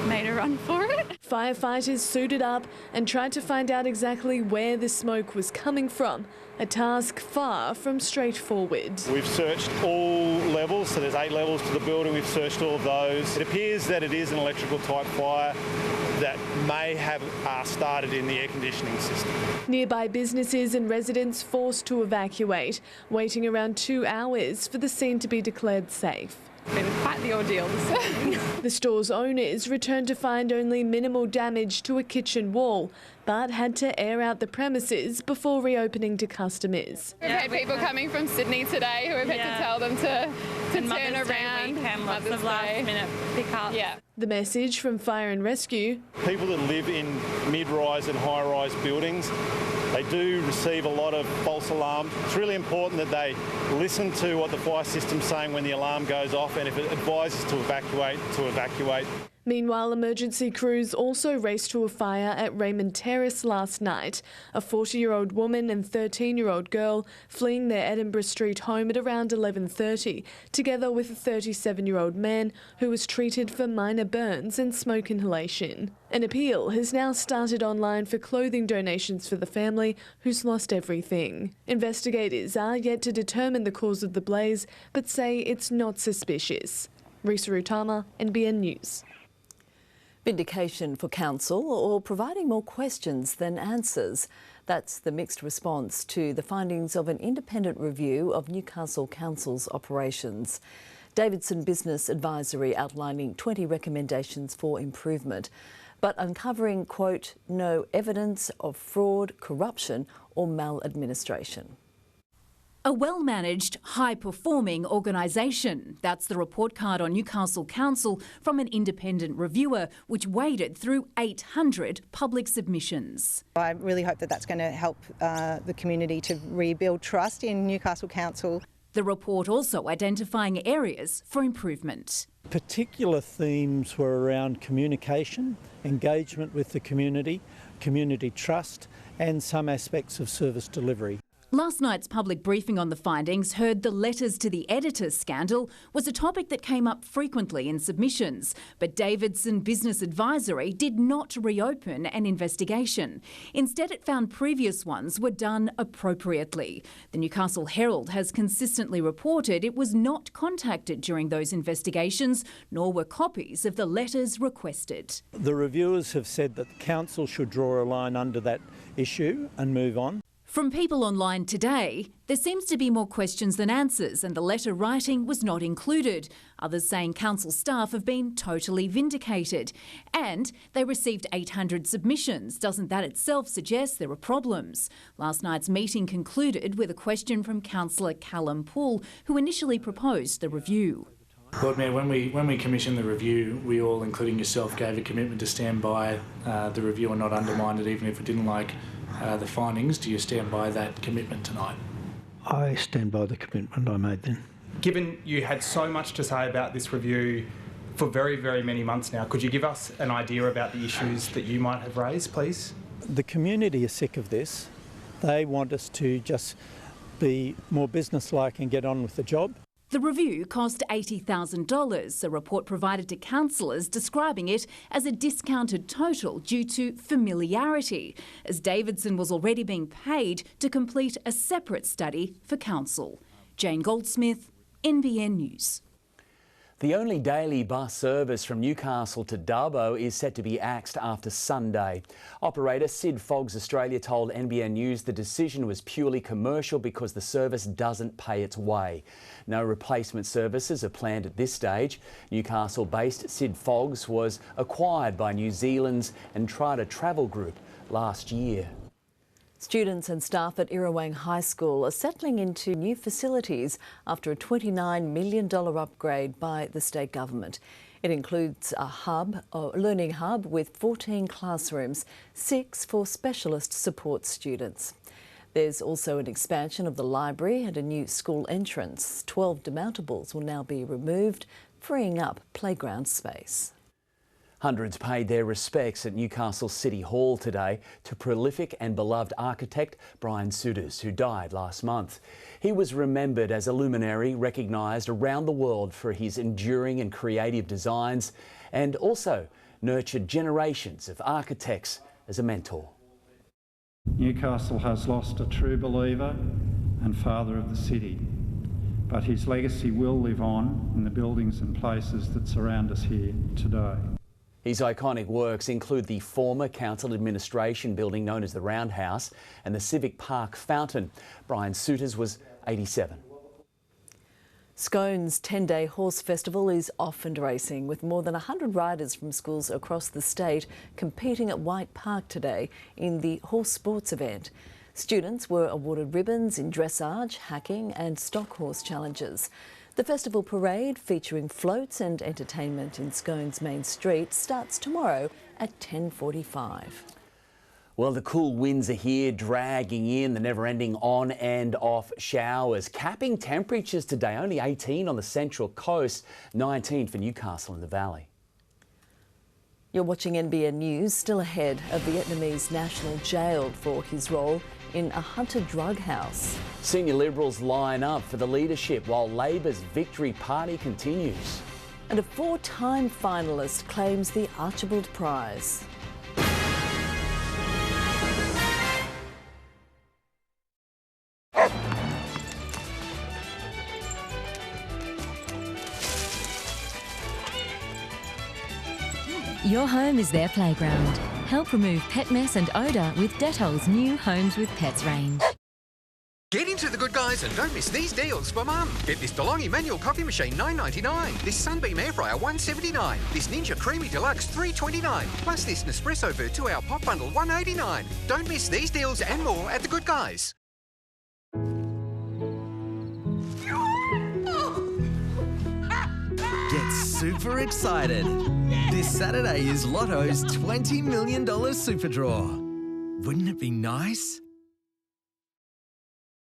made a run for it. Firefighters suited up and tried to find out exactly where the smoke was coming from, a task far from straightforward. We've searched all levels, so there's 8 levels to the building, we've searched all of those. It appears that it is an electrical type fire that may have started in the air conditioning system. Nearby businesses and residents forced to evacuate, waiting around 2 hours for the scene to be declared safe. It's been quite the ordeal this morning. The store's owners returned to find only minimal damage to a kitchen wall, but had to air out the premises before reopening to customers. We've had people coming from Sydney today who we've had to tell them to turn around. Lots of last-minute pick-up. Yeah. The message from Fire and Rescue: people that live in mid-rise and high-rise buildings, they do receive a lot of false alarms. It's really important that they listen to what the fire system's saying when the alarm goes off, and if it advises to evacuate. Meanwhile, emergency crews also raced to a fire at Raymond Terrace last night. A 40-year-old woman and 13-year-old girl fleeing their Edinburgh Street home at around 11:30, together with a 37-year-old man who was treated for minor burns and smoke inhalation. An appeal has now started online for clothing donations for the family who's lost everything. Investigators are yet to determine the cause of the blaze, but say it's not suspicious. Risa Rutama, NBN News. Vindication for council or providing more questions than answers. That's the mixed response to the findings of an independent review of Newcastle Council's operations. Davidson Business Advisory outlining 20 recommendations for improvement, but uncovering, quote, no evidence of fraud, corruption or maladministration. A well-managed, high-performing organisation. That's the report card on Newcastle Council from an independent reviewer, which waded through 800 public submissions. I really hope that that's going to help the community to rebuild trust in Newcastle Council. The report also identifying areas for improvement. Particular themes were around communication, engagement with the community, community trust, and some aspects of service delivery. Last night's public briefing on the findings heard the letters to the editors scandal was a topic that came up frequently in submissions, but Davidson Business Advisory did not reopen an investigation. Instead, it found previous ones were done appropriately. The Newcastle Herald has consistently reported it was not contacted during those investigations, nor were copies of the letters requested. The reviewers have said that the council should draw a line under that issue and move on. From people online today, there seems to be more questions than answers, and the letter writing was not included. Others saying council staff have been totally vindicated. And they received 800 submissions. Doesn't that itself suggest there are problems? Last night's meeting concluded with a question from Councillor Callum Poole, who initially proposed the review. Lord Mayor, when we commissioned the review, we all, including yourself, gave a commitment to stand by the review and not undermine it, even if we didn't like the findings. Do you stand by that commitment tonight? I stand by the commitment I made then. Given you had so much to say about this review for very, very many months now, could you give us an idea about the issues that you might have raised, please? The community is sick of this. They want us to just be more businesslike and get on with the job. The review cost $80,000, a report provided to councillors describing it as a discounted total due to familiarity, as Davidson was already being paid to complete a separate study for council. Jane Goldsmith, NBN News. The only daily bus service from Newcastle to Dubbo is set to be axed after Sunday. Operator Sid Foggs Australia told NBN News the decision was purely commercial because the service doesn't pay its way. No replacement services are planned at this stage. Newcastle-based Sid Foggs was acquired by New Zealand's Entrada Travel Group last year. Students and staff at Irrawang High School are settling into new facilities after a $29 million upgrade by the state government. It includes a learning hub with 14 classrooms, 6 for specialist support students. There's also an expansion of the library and a new school entrance. 12 demountables will now be removed, freeing up playground space. Hundreds paid their respects at Newcastle City Hall today to prolific and beloved architect Brian Souters, who died last month. He was remembered as a luminary, recognised around the world for his enduring and creative designs, and also nurtured generations of architects as a mentor. Newcastle has lost a true believer and father of the city, but his legacy will live on in the buildings and places that surround us here today. His iconic works include the former council administration building known as the Roundhouse and the Civic Park Fountain. Brian Souters was 87. Scone's 10-day horse festival is off and racing, with more than 100 riders from schools across the state competing at White Park today in the horse sports event. Students were awarded ribbons in dressage, hacking and stock horse challenges. The festival parade, featuring floats and entertainment in Scone's main street, starts tomorrow at 10:45. Well, the cool winds are here, dragging in the never-ending on and off showers, capping temperatures today, only 18 on the central coast, 19 for Newcastle and the Valley. You're watching NBN News. Still ahead, a Vietnamese national jailed for his role in a Hunter drug house. Senior Liberals line up for the leadership while Labor's victory party continues. And a 4-time finalist claims the Archibald Prize. Your home is their playground. Help remove pet mess and odour with Dettol's new Homes with Pets range. Get into the Good Guys and don't miss these deals for Mum. Get this DeLonghi manual coffee machine $9.99. This Sunbeam air fryer $1.79. This Ninja Creamy Deluxe $3.29. Plus this Nespresso Vir 2-hour pop bundle $1.89. Don't miss these deals and more at the Good Guys. Get super excited. This Saturday is Lotto's $20 million super draw. Wouldn't it be nice?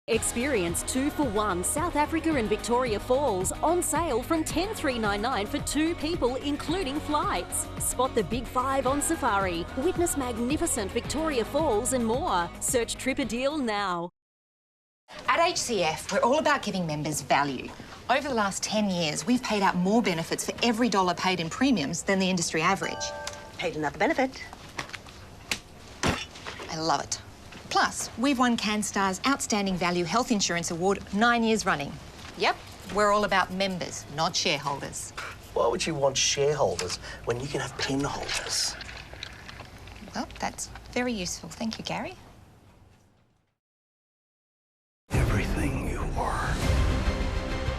Experience 2-for-1 South Africa and Victoria Falls on sale from $10,399 for 2 people, including flights. Spot the Big 5 on safari. Witness magnificent Victoria Falls and more. Search Trip a Deal now. At HCF, we're all about giving members value. Over the last 10 years, we've paid out more benefits for every dollar paid in premiums than the industry average. Paid another benefit. I love it. Plus, we've won CanStar's Outstanding Value Health Insurance Award 9 years running. Yep, we're all about members, not shareholders. Why would you want shareholders when you can have pin holders? Well, that's very useful. Thank you, Gary. Everything you were,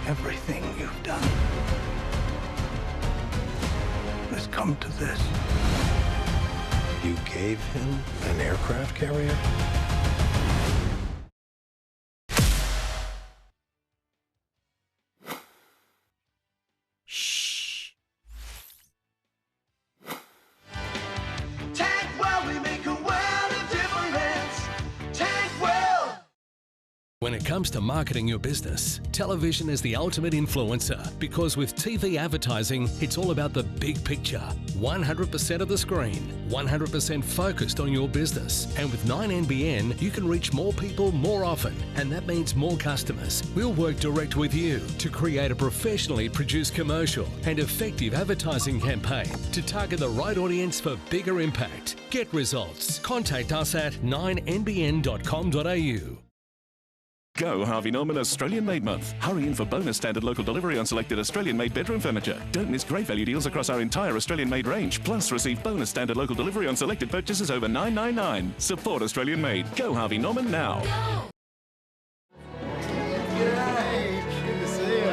everything you've done has come to this. You gave him an aircraft carrier? Shh. Tank well, we make a world of difference. Tank well. When it comes to marketing your business, television is the ultimate influencer, because with TV advertising, it's all about the big picture. 100% of the screen, 100% focused on your business. And with 9NBN, you can reach more people more often, and that means more customers. We'll work direct with you to create a professionally produced commercial and effective advertising campaign to target the right audience for bigger impact. Get results. Contact us at 9nbn.com.au. Go Harvey Norman Australian Made Month. Hurry in for bonus standard local delivery on selected Australian made bedroom furniture. Don't miss great value deals across our entire Australian made range. Plus receive bonus standard local delivery on selected purchases over $9.99. Support Australian made. Go Harvey Norman now. G'day. Good to see you.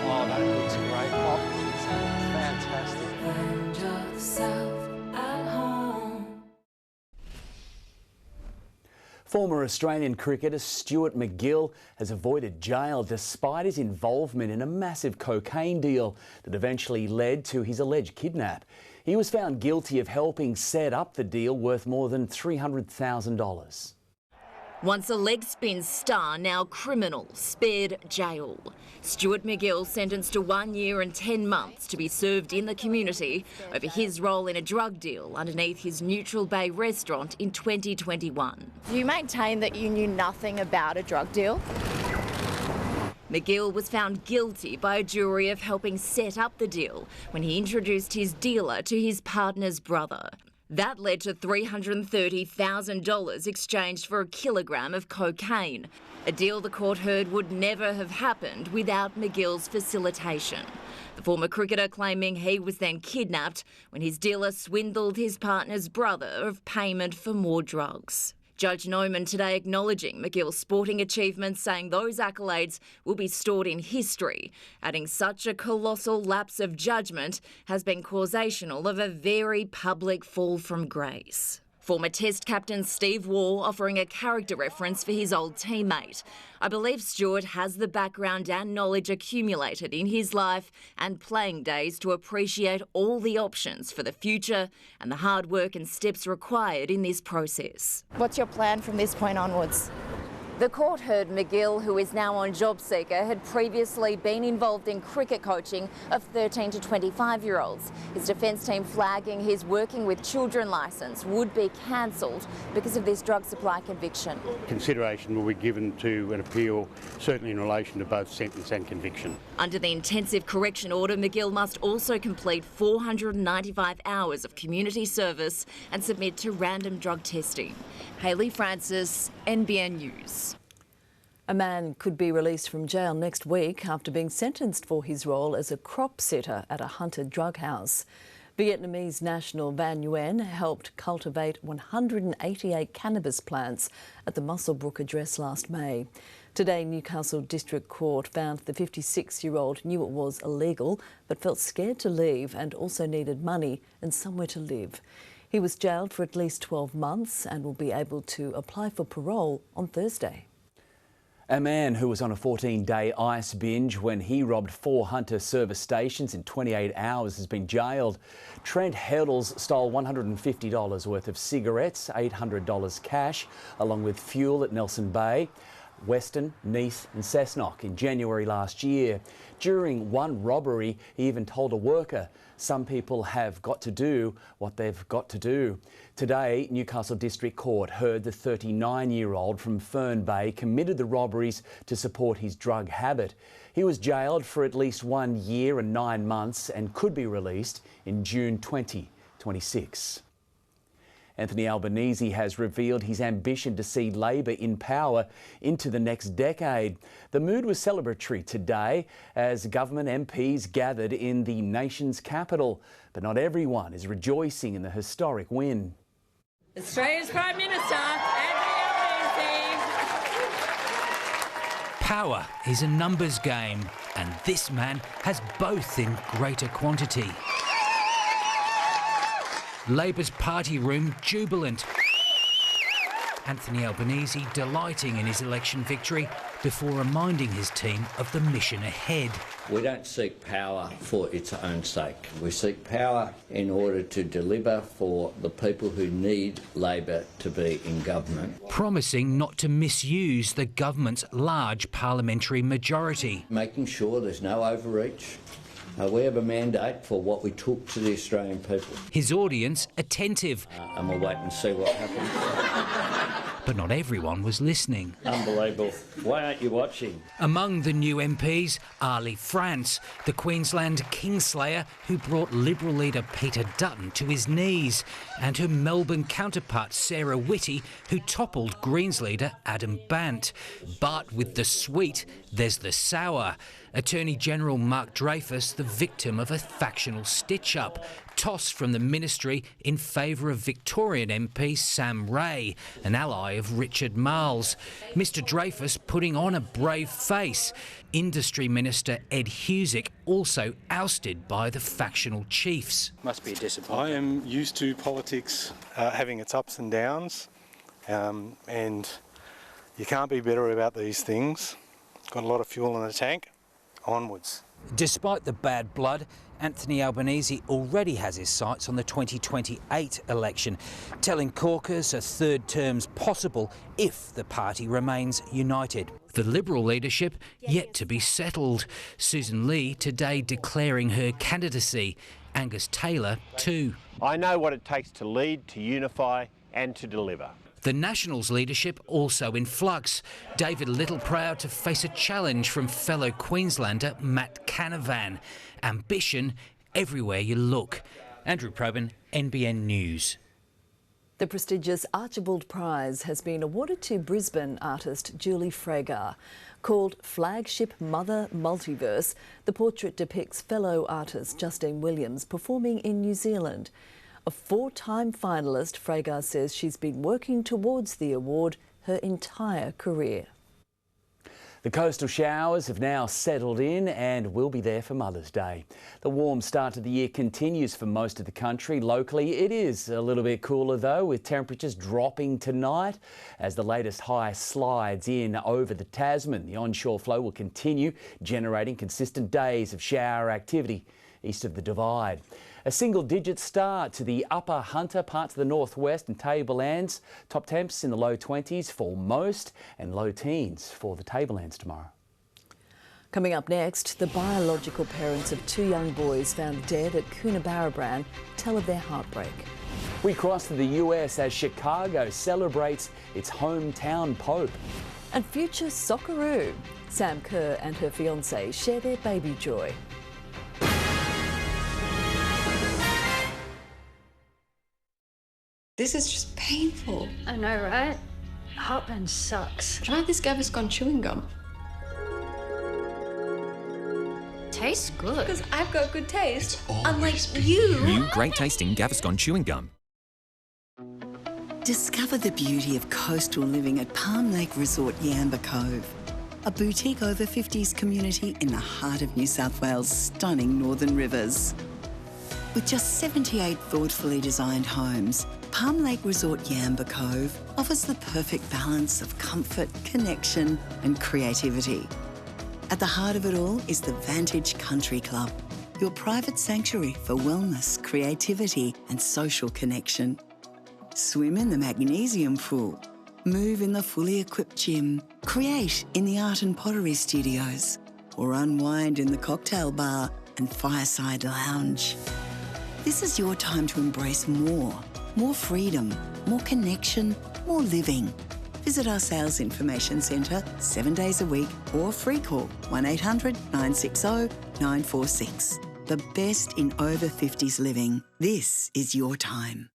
Oh, that looks great. Options. Fantastic. Find yourself at home. Former Australian cricketer Stuart McGill has avoided jail despite his involvement in a massive cocaine deal that eventually led to his alleged kidnap. He was found guilty of helping set up the deal worth more than $300,000. Once a leg spin star, now criminal, spared jail. Stuart McGill sentenced to 1 year and 10 months to be served in the community over his role in a drug deal underneath his Neutral Bay restaurant in 2021. Do you maintain that you knew nothing about a drug deal? McGill was found guilty by a jury of helping set up the deal when he introduced his dealer to his partner's brother. That led to $330,000 exchanged for a kilogram of cocaine, a deal the court heard would never have happened without McGill's facilitation. The former cricketer claiming he was then kidnapped when his dealer swindled his partner's brother of payment for more drugs. Judge Neumann today acknowledging McGill's sporting achievements, saying those accolades will be stored in history, adding such a colossal lapse of judgment has been causational of a very public fall from grace. Former Test captain Steve Waugh offering a character reference for his old teammate. I believe Stuart has the background and knowledge accumulated in his life and playing days to appreciate all the options for the future and the hard work and steps required in this process. What's your plan from this point onwards? The court heard McGill, who is now on job seeker, had previously been involved in cricket coaching of 13 to 25-year-olds. His defence team flagging his working with children licence would be cancelled because of this drug supply conviction. Consideration will be given to an appeal, certainly in relation to both sentence and conviction. Under the intensive correction order, McGill must also complete 495 hours of community service and submit to random drug testing. Hayley Francis, NBN News. A man could be released from jail next week after being sentenced for his role as a crop sitter at a hunted drug house. Vietnamese national Van Nguyen helped cultivate 188 cannabis plants at the Muswellbrook address last May. Today, Newcastle District Court found the 56-year-old knew it was illegal but felt scared to leave and also needed money and somewhere to live. He was jailed for at least 12 months and will be able to apply for parole on Thursday. A man who was on a 14-day ice binge when he robbed 4 Hunter service stations in 28 hours has been jailed. Trent Heddles stole $150 worth of cigarettes, $800 cash, along with fuel at Nelson Bay, Weston, Neath and Cessnock in January last year. During one robbery, he even told a worker, "Some people have got to do what they've got to do." Today, Newcastle District Court heard the 39-year-old from Fern Bay committed the robberies to support his drug habit. He was jailed for at least 1 year and 9 months and could be released in June 2026. Anthony Albanese has revealed his ambition to see Labor in power into the next decade. The mood was celebratory today as government MPs gathered in the nation's capital, but not everyone is rejoicing in the historic win. Australia's Prime Minister, Anthony Albanese. Power is a numbers game, and this man has both in greater quantity. Labor's party room jubilant. Anthony Albanese delighting in his election victory before reminding his team of the mission ahead. We don't seek power for its own sake. We seek power in order to deliver for the people who need Labor to be in government. Promising not to misuse the government's large parliamentary majority. Making sure there's no overreach. We have a mandate for what we took to the Australian people. His audience attentive. And we'll wait and see what happens. But not everyone was listening. Unbelievable. Why aren't you watching? Among the new MPs, Ali France, the Queensland Kingslayer who brought Liberal leader Peter Dutton to his knees, and her Melbourne counterpart Sarah Whitty, who toppled Greens leader Adam Bant. But with the sweet, there's the sour. Attorney General Mark Dreyfus, the victim of a factional stitch-up, tossed from the ministry in favour of Victorian MP Sam Ray, an ally of Richard Marles. Mr Dreyfus putting on a brave face. Industry Minister Ed Husick also ousted by the factional chiefs. Must be a disappointment. I am used to politics having its ups and downs, and you can't be bitter about these things. Got a lot of fuel in the tank. Onwards. Despite the bad blood, Anthony Albanese already has his sights on the 2028 election, telling caucus a third term's possible if the party remains united. The Liberal leadership yet to be settled. Susan Lee today declaring her candidacy. Angus Taylor too. I know what it takes to lead, to unify and to deliver. The Nationals leadership also in flux. David Littleproud to face a challenge from fellow Queenslander Matt Canavan. Ambition everywhere you look. Andrew Probyn, NBN News. The prestigious Archibald Prize has been awarded to Brisbane artist Julie Fragar. Called Flagship Mother Multiverse, the portrait depicts fellow artist Justine Williams performing in New Zealand. A four-time finalist, Fragar says she's been working towards the award her entire career. The coastal showers have now settled in and will be there for Mother's Day. The warm start to the year continues for most of the country. Locally, it is a little bit cooler though, with temperatures dropping tonight as the latest high slides in over the Tasman. The onshore flow will continue, generating consistent days of shower activity east of the Divide. A single-digit start to the upper Hunter, parts of the northwest and tablelands. Top temps in the low 20s for most and low teens for the tablelands tomorrow. Coming up next, the biological parents of two young boys found dead at Coonabarabran tell of their heartbreak. We cross to the US as Chicago celebrates its hometown Pope. And future Socceroo. Sam Kerr and her fiancé share their baby joy. This is just painful. I know, right? Heartburn sucks. Try this Gaviscon chewing gum. Tastes good. Because I've got good taste, unlike you. New great tasting Gaviscon chewing gum. Discover the beauty of coastal living at Palm Lake Resort Yamba Cove, a boutique over 50s community in the heart of New South Wales' stunning northern rivers. With just 78 thoughtfully designed homes, Palm Lake Resort Yamba Cove offers the perfect balance of comfort, connection and creativity. At the heart of it all is the Vantage Country Club, your private sanctuary for wellness, creativity and social connection. Swim in the magnesium pool, move in the fully equipped gym, create in the art and pottery studios, or unwind in the cocktail bar and fireside lounge. This is your time to embrace more freedom, more connection, more living. Visit our sales information centre 7 days a week or free call 1800 960 946. The best in over 50s living. This is your time.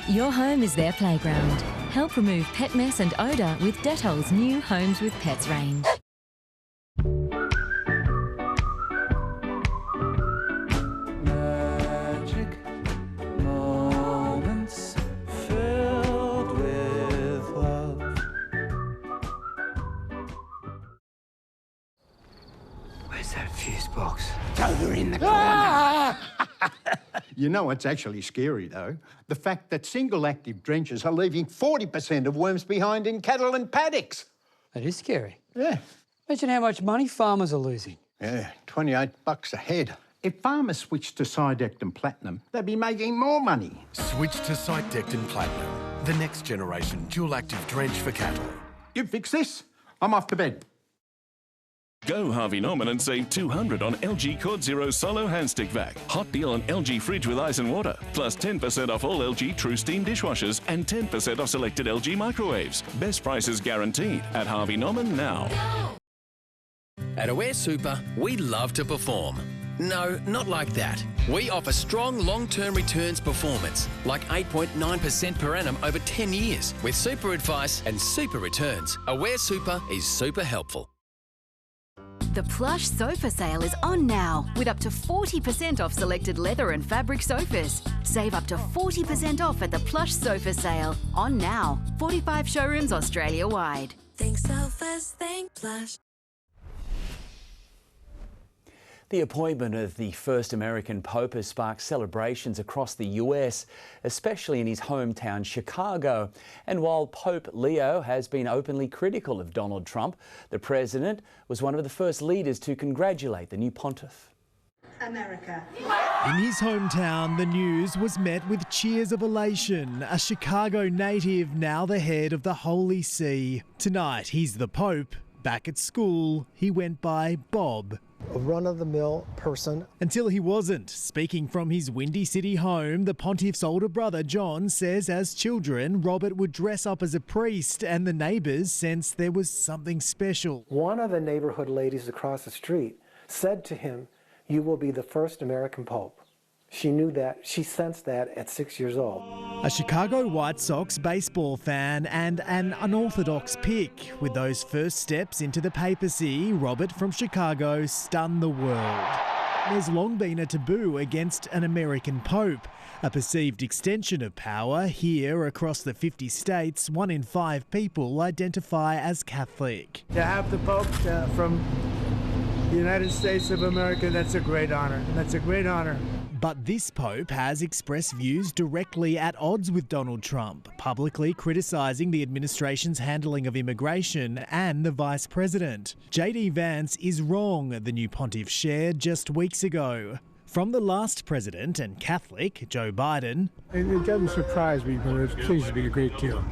Your home is their playground. Help remove pet mess and odour with Dettol's new Homes with Pets range. Magic moments filled with love. Where's that fuse box? It's over in the corner. You know what's actually scary, though? The fact that single active drenches are leaving 40% of worms behind in cattle and paddocks. That is scary. Yeah. Imagine how much money farmers are losing. Yeah, $28 a head. If farmers switched to Sidectin Platinum, they'd be making more money. Switch to Sidectin Platinum, the next generation dual active drench for cattle. You fix this, I'm off to bed. Go Harvey Norman and save $200 on LG Cord Zero Solo Handstick Vac. Hot deal on LG Fridge with ice and water. Plus 10% off all LG True Steam dishwashers and 10% off selected LG microwaves. Best prices guaranteed at Harvey Norman now. At Aware Super, we love to perform. No, not like that. We offer strong long-term returns performance, like 8.9% per annum over 10 years. With super advice and super returns, Aware Super is super helpful. The Plush Sofa Sale is on now, with up to 40% off selected leather and fabric sofas. Save up to 40% off at the Plush Sofa Sale, on now. 45 showrooms Australia-wide. Think sofas, think Plush. The appointment of the first American Pope has sparked celebrations across the US, especially in his hometown Chicago. And while Pope Leo has been openly critical of Donald Trump, the president was one of the first leaders to congratulate the new pontiff. America. In his hometown, the news was met with cheers of elation. A Chicago native, now the head of the Holy See. Tonight, he's the Pope. Back at school, he went by Bob. A run-of-the-mill person. Until he wasn't. Speaking from his Windy City home, the pontiff's older brother John says as children, Robert would dress up as a priest and the neighbours sensed there was something special. One of the neighborhood ladies across the street said to him, "You will be the first American Pope." She knew that, she sensed that at 6 years old. A Chicago White Sox baseball fan and an unorthodox pick. With those first steps into the papacy, Robert from Chicago stunned the world. There's long been a taboo against an American Pope. A perceived extension of power. Here, across the 50 states, 1 in 5 people identify as Catholic. To have the Pope from the United States of America, that's a great honor. That's a great honor. But this Pope has expressed views directly at odds with Donald Trump, publicly criticising the administration's handling of immigration and the Vice President. JD Vance is wrong, the new pontiff shared just weeks ago. From the last president and Catholic, Joe Biden. It doesn't surprise me, but it pleases me a great deal.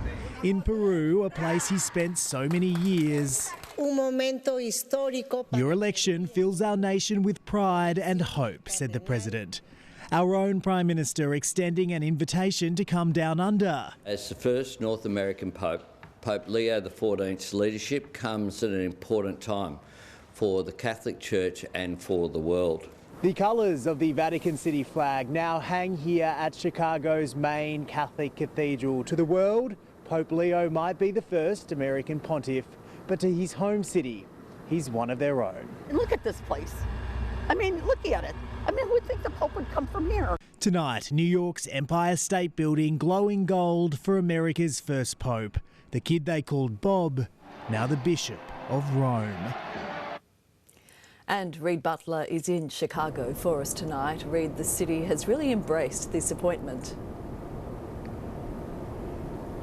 In Peru, a place he spent so many years. Your election fills our nation with pride and hope, said the president. Our own Prime Minister extending an invitation to come down under. As the first North American Pope, Pope Leo XIV's leadership comes at an important time for the Catholic Church and for the world. The colours of the Vatican City flag now hang here at Chicago's main Catholic cathedral. To the world, Pope Leo might be the first American pontiff, but to his home city, he's one of their own. And look at this place. I mean, look at it. I mean, who would think the Pope would come from here? Tonight, New York's Empire State Building glowing gold for America's first Pope. The kid they called Bob, now the Bishop of Rome. And Reid Butler is in Chicago for us tonight. Reid, the city has really embraced this appointment.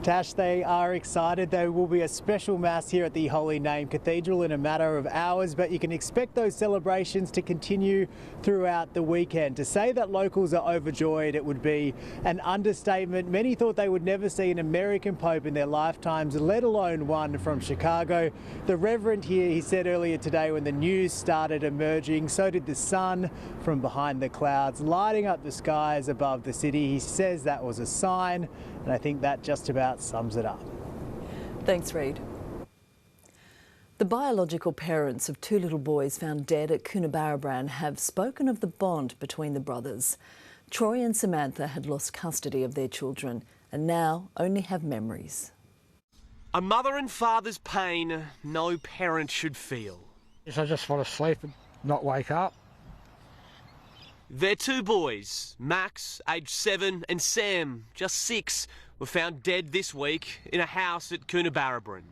Tash, they are excited. There will be a special mass here at the Holy Name Cathedral in a matter of hours, but you can expect those celebrations to continue throughout the weekend. To say that locals are overjoyed, it would be an understatement. Many thought they would never see an American Pope in their lifetimes, let alone one from Chicago. The Reverend here, he said earlier today when the news started emerging, so did the sun from behind the clouds, lighting up the skies above the city. He says that was a sign, and I think that just about sums it up. Thanks, Reid. The biological parents of 2 little boys found dead at Coonabarabran have spoken of the bond between the brothers. Troy and Samantha had lost custody of their children and now only have memories. A mother and father's pain no parent should feel. I just want to sleep and not wake up. Their 2 boys, Max, aged 7, and Sam, just 6, were found dead this week in a house at Coonabarabran.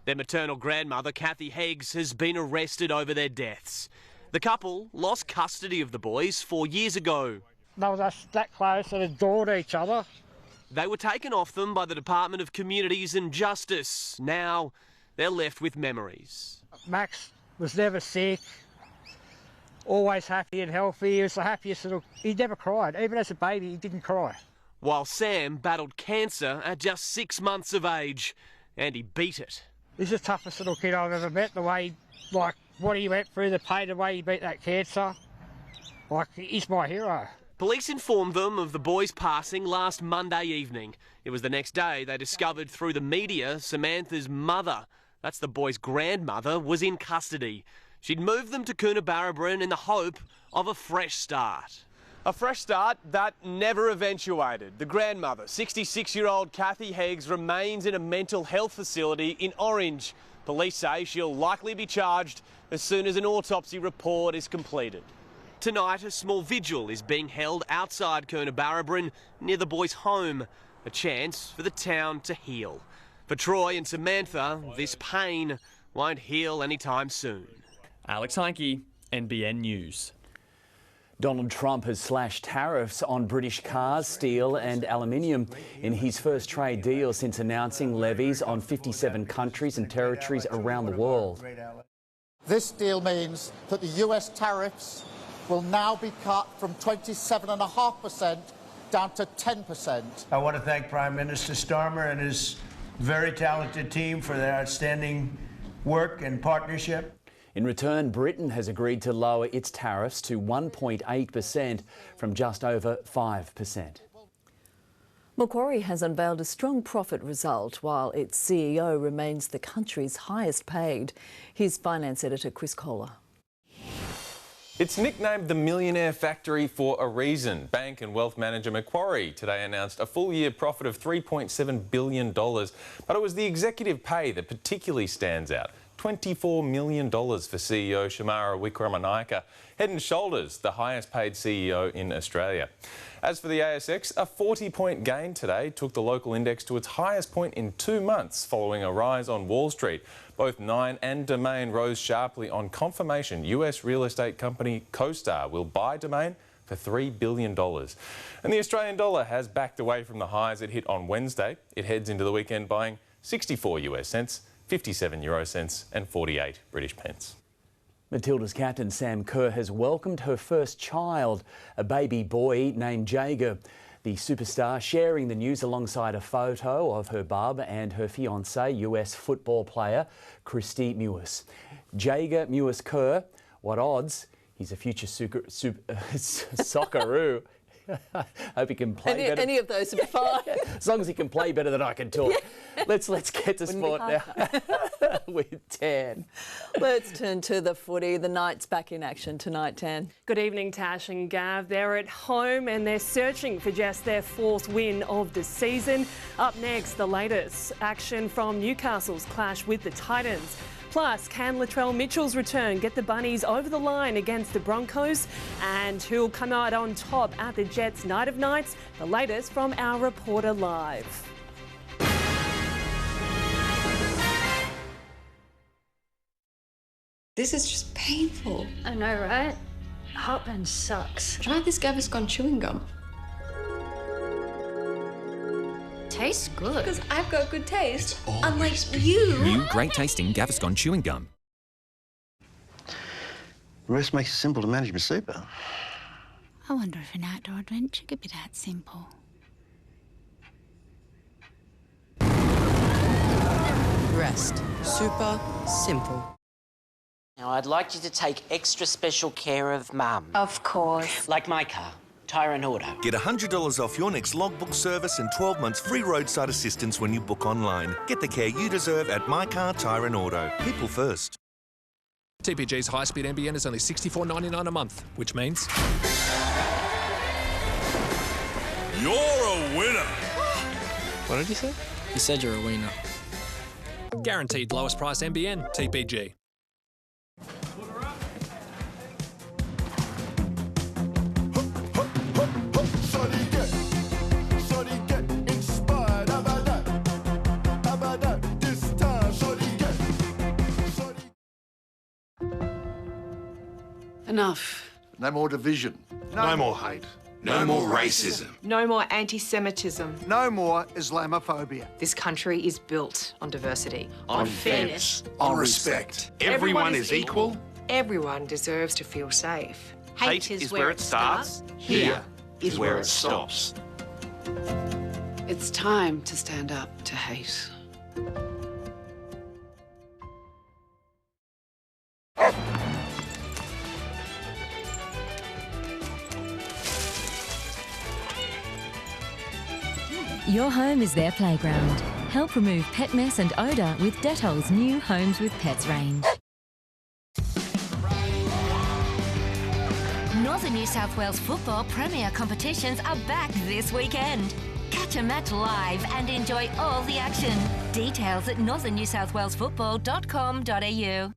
Their maternal grandmother, Kathy Heggs, has been arrested over their deaths. The couple lost custody of the boys 4 years ago. They were just that close and adored each other. They were taken off them by the Department of Communities and Justice. Now they're left with memories. Max was never sick, always happy and healthy. He was the happiest little... He never cried. Even as a baby, he didn't cry. While Sam battled cancer at just 6 months of age, and he beat it. He's the toughest little kid I've ever met, the way he, what he went through, the pain, the way he beat that cancer. Like, he's my hero. Police informed them of the boy's passing last Monday evening. It was the next day they discovered through the media Samantha's mother, that's the boy's grandmother, was in custody. She'd moved them to Coonabarabran in the hope of a fresh start. A fresh start that never eventuated. The grandmother, 66-year-old Kathy Heggs, remains in a mental health facility in Orange. Police say she'll likely be charged as soon as an autopsy report is completed. Tonight, a small vigil is being held outside Coonabarabran near the boy's home, a chance for the town to heal. For Troy and Samantha, this pain won't heal anytime soon. Alex Heinke, NBN News. Donald Trump has slashed tariffs on British cars, steel and aluminium in his first trade deal since announcing levies on 57 countries and territories around the world. This deal means that the US tariffs will now be cut from 27.5% down to 10%. I want to thank Prime Minister Starmer and his very talented team for their outstanding work and partnership. In return, Britain has agreed to lower its tariffs to 1.8% from just over 5%. Macquarie has unveiled a strong profit result while its CEO remains the country's highest paid. Here's finance editor Chris Kohler. It's nicknamed the Millionaire Factory for a reason. Bank and wealth manager Macquarie today announced a full-year profit of $3.7 billion. But it was the executive pay that particularly stands out. $24 million for CEO Shamara Wickramanayake, head and shoulders the highest paid CEO in Australia. As for the ASX, a 40-point gain today took the local index to its highest point in 2 months following a rise on Wall Street. Both Nine and Domain rose sharply on confirmation US real estate company CoStar will buy Domain for $3 billion. And the Australian dollar has backed away from the highs it hit on Wednesday. It heads into the weekend buying 64 US cents, 57 euro cents and 48 British pence. Matilda's captain Sam Kerr has welcomed her first child, a baby boy named Jager. The superstar sharing the news alongside a photo of her bub and her fiancé, US football player Christy Mewis. Jager Mewis Kerr, what odds? He's a future Socceroo. Hope he can play better. Any of those would be fine. As long as he can play better than I can talk. Yeah. Let's get to sport now with Tan. Let's turn to the footy. The Knights back in action tonight, Tan. Good evening, Tash and Gav. They're at home and they're searching for just their 4th win of the season. Up next, the latest action from Newcastle's clash with the Titans. Plus, can Latrell Mitchell's return get the Bunnies over the line against the Broncos? And who'll come out on top at the Jets' Night of Nights? The latest from our reporter live. This is just painful. I know, right? Heartburn sucks. Try this Gaviscon chewing gum. Tastes good. Because I've got good taste, unlike you. New great tasting Gaviscon chewing gum. Rest makes it simple to manage my super. I wonder if an outdoor adventure could be that simple. Rest. Super simple. Now, I'd like you to take extra special care of Mum. Of course. Like my car, Tyrant Auto. Get $100 off your next logbook service and 12 months free roadside assistance when you book online. Get the care you deserve at My Car Tyrant Auto. People first. TPG's high-speed NBN is only $64.99 a month, which means... You're a winner! What did you say? He said you're a winner. Guaranteed lowest price NBN, TPG. Enough. No more division. No more hate. No more racism. No more anti-Semitism. No more Islamophobia. This country is built on diversity. On fairness. On respect. Everyone is equal. Everyone deserves to feel safe. Hate is where it starts. Here is where it stops. It's time to stand up to hate. Your home is their playground. Help remove pet mess and odour with Dettol's new Homes with Pets range. Northern New South Wales football premier competitions are back this weekend. Catch a match live and enjoy all the action. Details at northernnewsouthwalesfootball.com.au.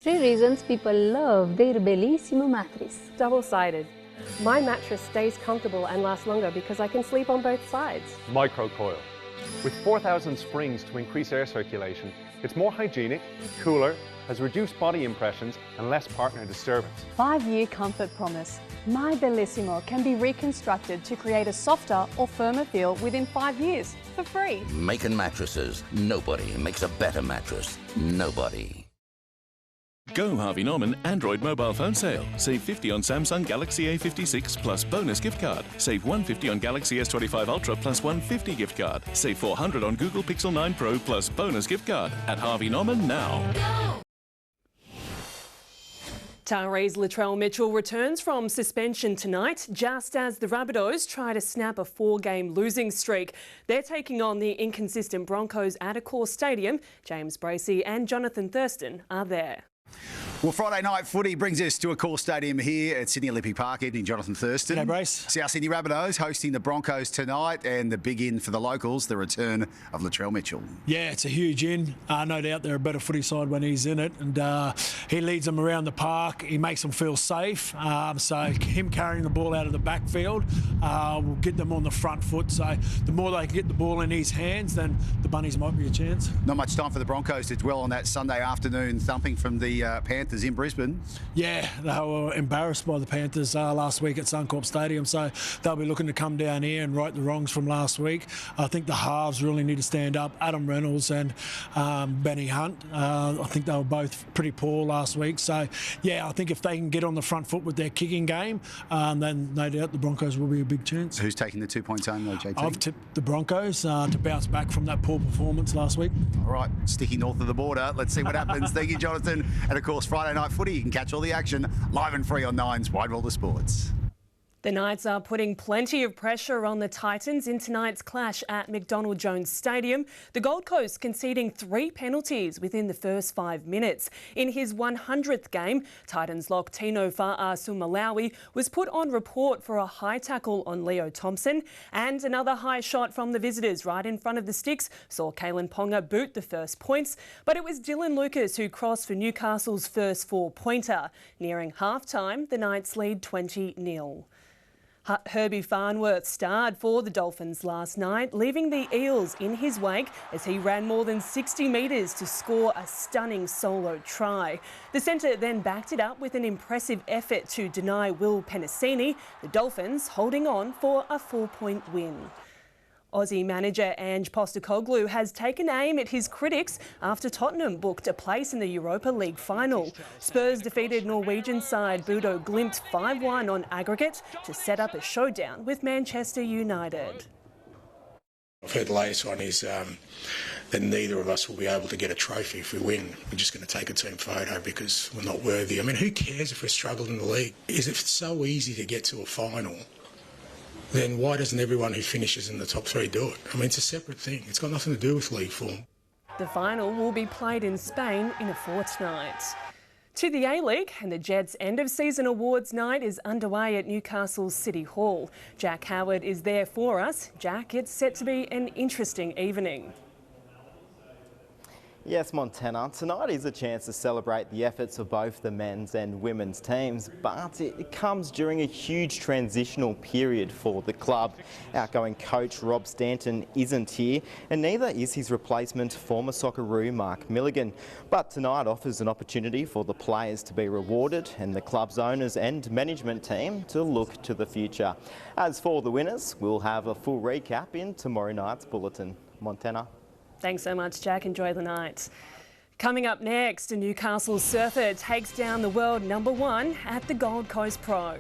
3 reasons people love their Bellissimo mattress. Double-sided. My mattress stays comfortable and lasts longer because I can sleep on both sides. Microcoil. With 4,000 springs to increase air circulation, it's more hygienic, cooler, has reduced body impressions and less partner disturbance. 5-year comfort promise. My Bellissimo can be reconstructed to create a softer or firmer feel within 5 years for free. Making mattresses. Nobody makes a better mattress. Nobody. Go Harvey Norman Android mobile phone sale. Save 50 on Samsung Galaxy A56 plus bonus gift card. Save 150 on Galaxy S25 Ultra plus 150 gift card. Save 400 on Google Pixel 9 Pro plus bonus gift card. At Harvey Norman now. Tarree's Latrell Mitchell returns from suspension tonight, just as the Rabbitohs try to snap a 4-game losing streak. They're taking on the inconsistent Broncos at Accor Stadium. James Bracey and Jonathan Thurston are there. Well, Friday night footy brings us to Accor Stadium here at Sydney Olympic Park. Evening, Jonathan Thurston. G'day, Brace. South Sydney Rabbitohs hosting the Broncos tonight, and the big in for the locals, the return of Latrell Mitchell. Yeah, it's a huge in. No doubt they're a better footy side when he's in it, and he leads them around the park. He makes them feel safe. So him carrying the ball out of the backfield will get them on the front foot. So the more they can get the ball in his hands, then the Bunnies might be a chance. Not much time for the Broncos to dwell on that Sunday afternoon thumping from the Panthers in Brisbane. Yeah, they were embarrassed by the Panthers last week at Suncorp Stadium, so they'll be looking to come down here and right the wrongs from last week. I think the halves really need to stand up. Adam Reynolds and Benny Hunt, I think they were both pretty poor last week. So, yeah, I think if they can get on the front foot with their kicking game, then no doubt the Broncos will be a big chance. Who's taking the 2 points home, though, JT? I've tipped the Broncos to bounce back from that poor performance last week. All right, sticking north of the border. Let's see what happens. Thank you, Jonathan. And, of course, Friday night footy, you can catch all the action live and free on 9's Wide World of Sports. The Knights are putting plenty of pressure on the Titans in tonight's clash at McDonald Jones Stadium. The Gold Coast conceding 3 penalties within the first 5 minutes. In his 100th game, Titans lock Tino Fa'asumalawi was put on report for a high tackle on Leo Thompson, and another high shot from the visitors right in front of the sticks saw Kalen Ponga boot the first points, but it was Dylan Lucas who crossed for Newcastle's first 4-pointer. Nearing half-time, the Knights lead 20-0. Herbie Farnworth starred for the Dolphins last night, leaving the Eels in his wake as he ran more than 60 metres to score a stunning solo try. The centre then backed it up with an impressive effort to deny Will Penasini, the Dolphins holding on for a 4-point win. Aussie manager Ange Postecoglou has taken aim at his critics after Tottenham booked a place in the Europa League final. Spurs defeated Norwegian side Bodo Glimt 5-1 on aggregate to set up a showdown with Manchester United. I've heard the latest one is that neither of us will be able to get a trophy if we win. We're just going to take a team photo because we're not worthy. I mean, who cares if we're struggling in the league? If it's so easy to get to a final, then why doesn't everyone who finishes in the top 3 do it? I mean, it's a separate thing. It's got nothing to do with league form. The final will be played in Spain in a fortnight. To the A-League, and the Jets' end-of-season awards night is underway at Newcastle City Hall. Jack Howard is there for us. Jack, it's set to be an interesting evening. Yes, Montana. Tonight is a chance to celebrate the efforts of both the men's and women's teams, but it comes during a huge transitional period for the club. Outgoing coach Rob Stanton isn't here, and neither is his replacement, former Socceroo Mark Milligan. But tonight offers an opportunity for the players to be rewarded and the club's owners and management team to look to the future. As for the winners, we'll have a full recap in tomorrow night's bulletin. Montana. Thanks so much, Jack. Enjoy the night. Coming up next, a Newcastle surfer takes down the world #1 at the Gold Coast Pro.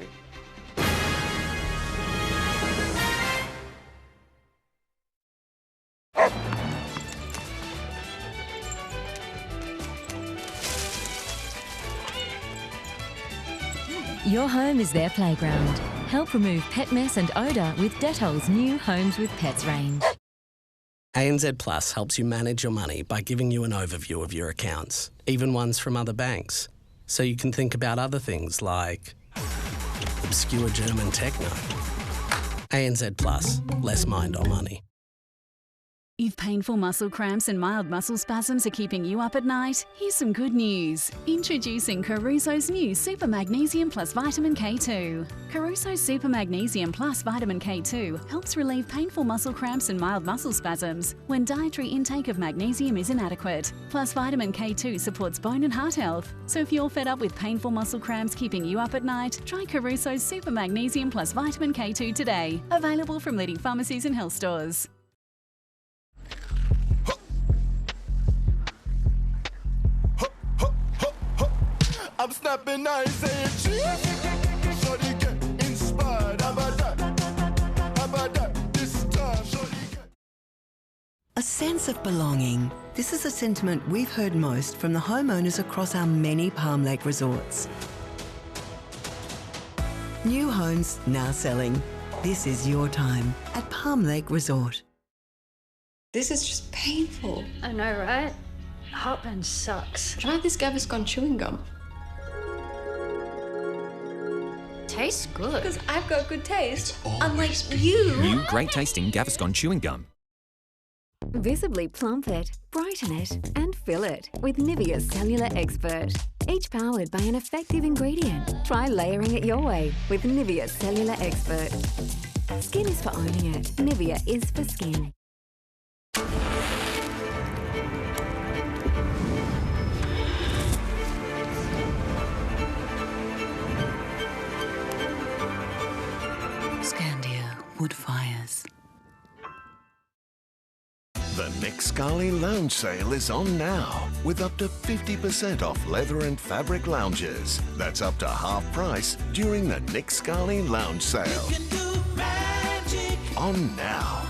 Your home is their playground. Help remove pet mess and odour with Dettol's new Homes with Pets range. ANZ Plus helps you manage your money by giving you an overview of your accounts, even ones from other banks, so you can think about other things like obscure German techno. ANZ Plus, less mind on money. If painful muscle cramps and mild muscle spasms are keeping you up at night, here's some good news. Introducing Caruso's new Super Magnesium Plus Vitamin K2. Caruso's Super Magnesium Plus Vitamin K2 helps relieve painful muscle cramps and mild muscle spasms when dietary intake of magnesium is inadequate. Plus Vitamin K2 supports bone and heart health. So if you're fed up with painful muscle cramps keeping you up at night, try Caruso's Super Magnesium Plus Vitamin K2 today. Available from leading pharmacies and health stores. I'm snapping nice, saying cheese. Shorty get inspired. How about that? This time, shorty get. A sense of belonging. This is a sentiment we've heard most from the homeowners across our many Palm Lake resorts. New homes now selling. This is your time at Palm Lake Resort. This is just painful. I know, right? Heartburn sucks. Try this Gaviscon chewing gum. Tastes good. Because I've got good taste, unlike you. New great tasting Gaviscon chewing gum. Visibly plump it, brighten it and fill it with Nivea Cellular Expert. Each powered by an effective ingredient. Try layering it your way with Nivea Cellular Expert. Skin is for owning it. Nivea is for skin. Scandia Wood Fires. The Nick Scali Lounge Sale is on now, with up to 50% off leather and fabric lounges. That's up to half price during the Nick Scali Lounge Sale. On now.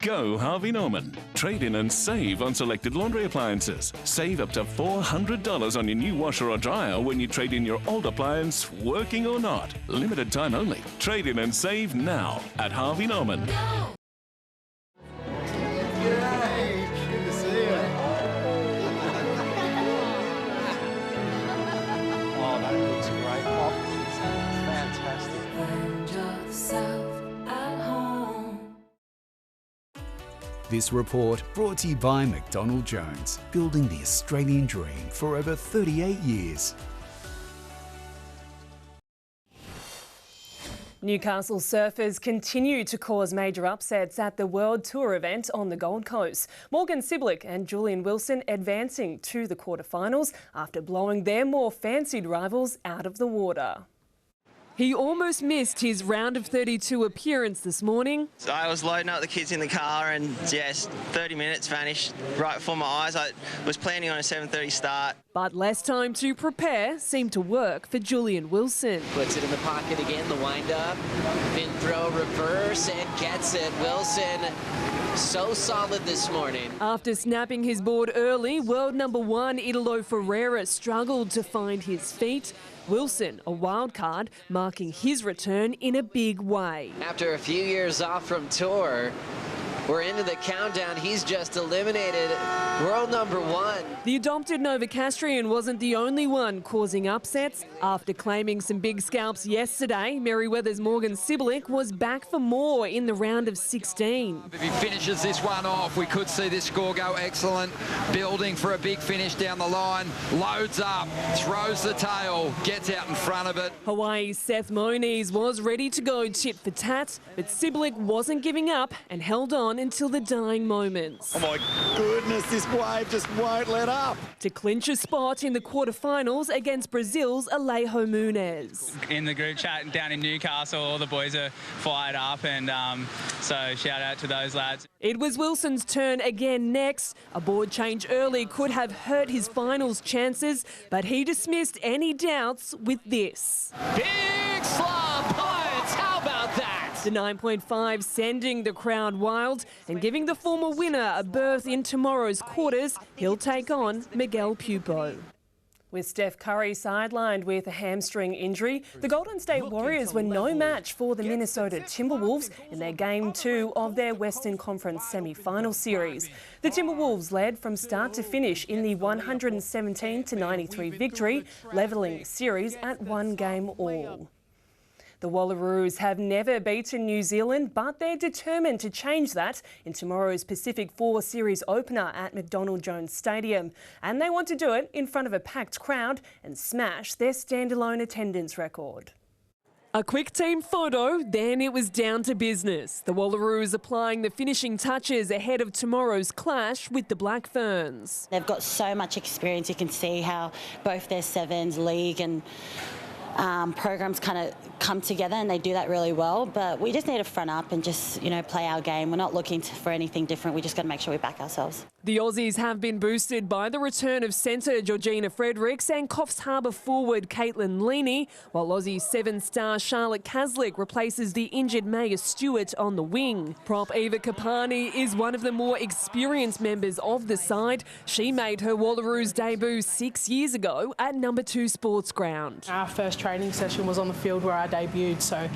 Go Harvey Norman. Trade in and save on selected laundry appliances. Save up to $400 on your new washer or dryer when you trade in your old appliance, working or not. Limited time only. Trade in and save now at Harvey Norman. Yay! Good to see you. Oh, that looks great. Oh, it's fantastic. This report brought to you by McDonald Jones, building the Australian dream for over 38 years. Newcastle surfers continue to cause major upsets at the World Tour event on the Gold Coast. Morgan Siblick and Julian Wilson advancing to the quarterfinals after blowing their more fancied rivals out of the water. He almost missed his round of 32 appearance this morning. So I was loading up the kids in the car and yes, 30 minutes vanished right before my eyes. I was planning on a 7:30 start. But less time to prepare seemed to work for Julian Wilson. Puts it in the pocket again, the wind up, then throw reverse and gets it. Wilson so solid this morning. After snapping his board early, world number one Italo Ferreira struggled to find his feet. Wilson, a wild card, marking his return in a big way. After a few years off from tour, we're into the countdown. He's just eliminated world number one. The adopted Novocastrian wasn't the only one causing upsets. After claiming some big scalps yesterday, Merryweather's Morgan Siblick was back for more in the round of 16. If he finishes this one off, we could see this score go excellent. Building for a big finish down the line, loads up, throws the tail, gets out in front of it. Hawaii's Seth Moniz was ready to go tit for tat, but Siblick wasn't giving up and held on until the dying moments. Oh my goodness, this wave just won't let up. To clinch a spot in the quarterfinals against Brazil's Alejo Muniz. In the group chat down in Newcastle, all the boys are fired up, and so shout out to those lads. It was Wilson's turn again next. A board change early could have hurt his finals chances, but he dismissed any doubts with this. Big slab punch, how about that? The 9.5 sending the crowd wild and giving the former winner a berth in tomorrow's quarters. He'll take on Miguel Pupo. With Steph Curry sidelined with a hamstring injury, the Golden State Warriors were no match for the Minnesota Timberwolves in their Game 2 of their Western Conference semi-final series. The Timberwolves led from start to finish in the 117-93 victory, levelling the series at 1 game all. The Wallaroos have never beaten New Zealand, but they're determined to change that in tomorrow's Pacific 4 Series opener at McDonald Jones Stadium. And they want to do it in front of a packed crowd and smash their standalone attendance record. A quick team photo, then it was down to business. The Wallaroos applying the finishing touches ahead of tomorrow's clash with the Black Ferns. They've got so much experience. You can see how both their sevens, league and programs kind of come together, and they do that really well. But we just need to front up and just, play our game. We're not looking for anything different. We just got to make sure we back ourselves. The Aussies have been boosted by the return of centre Georgina Fredericks and Coffs Harbour forward Caitlin Leaney, while Aussie 7-star Charlotte Caslick replaces the injured Maya Stewart on the wing. Prop Eva Kapani is one of the more experienced members of the side. She made her Wallaroos debut 6 years ago at number 2 Sports Ground. Our first training session was on the field where I debuted, so,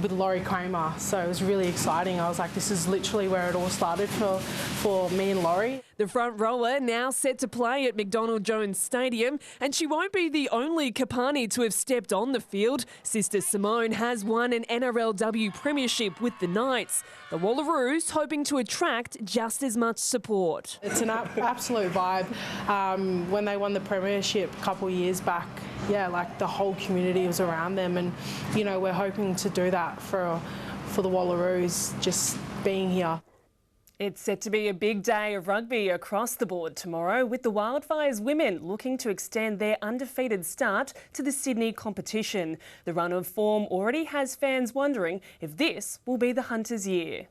with Laurie Kramer, so it was really exciting. I was like, this is literally where it all started for me and Laurie. The front rower now set to play at McDonald Jones Stadium, and she won't be the only Kapani to have stepped on the field. Sister Simone has won an NRLW premiership with the Knights. The Wallaroos hoping to attract just as much support. It's an absolute vibe. When they won the premiership a couple of years back, the whole community was around them, and we're hoping to do that for the Wallaroos just being here. It's set to be a big day of rugby across the board tomorrow, with the Wildfires women looking to extend their undefeated start to the Sydney competition. The run of form already has fans wondering if this will be the Hunters' year.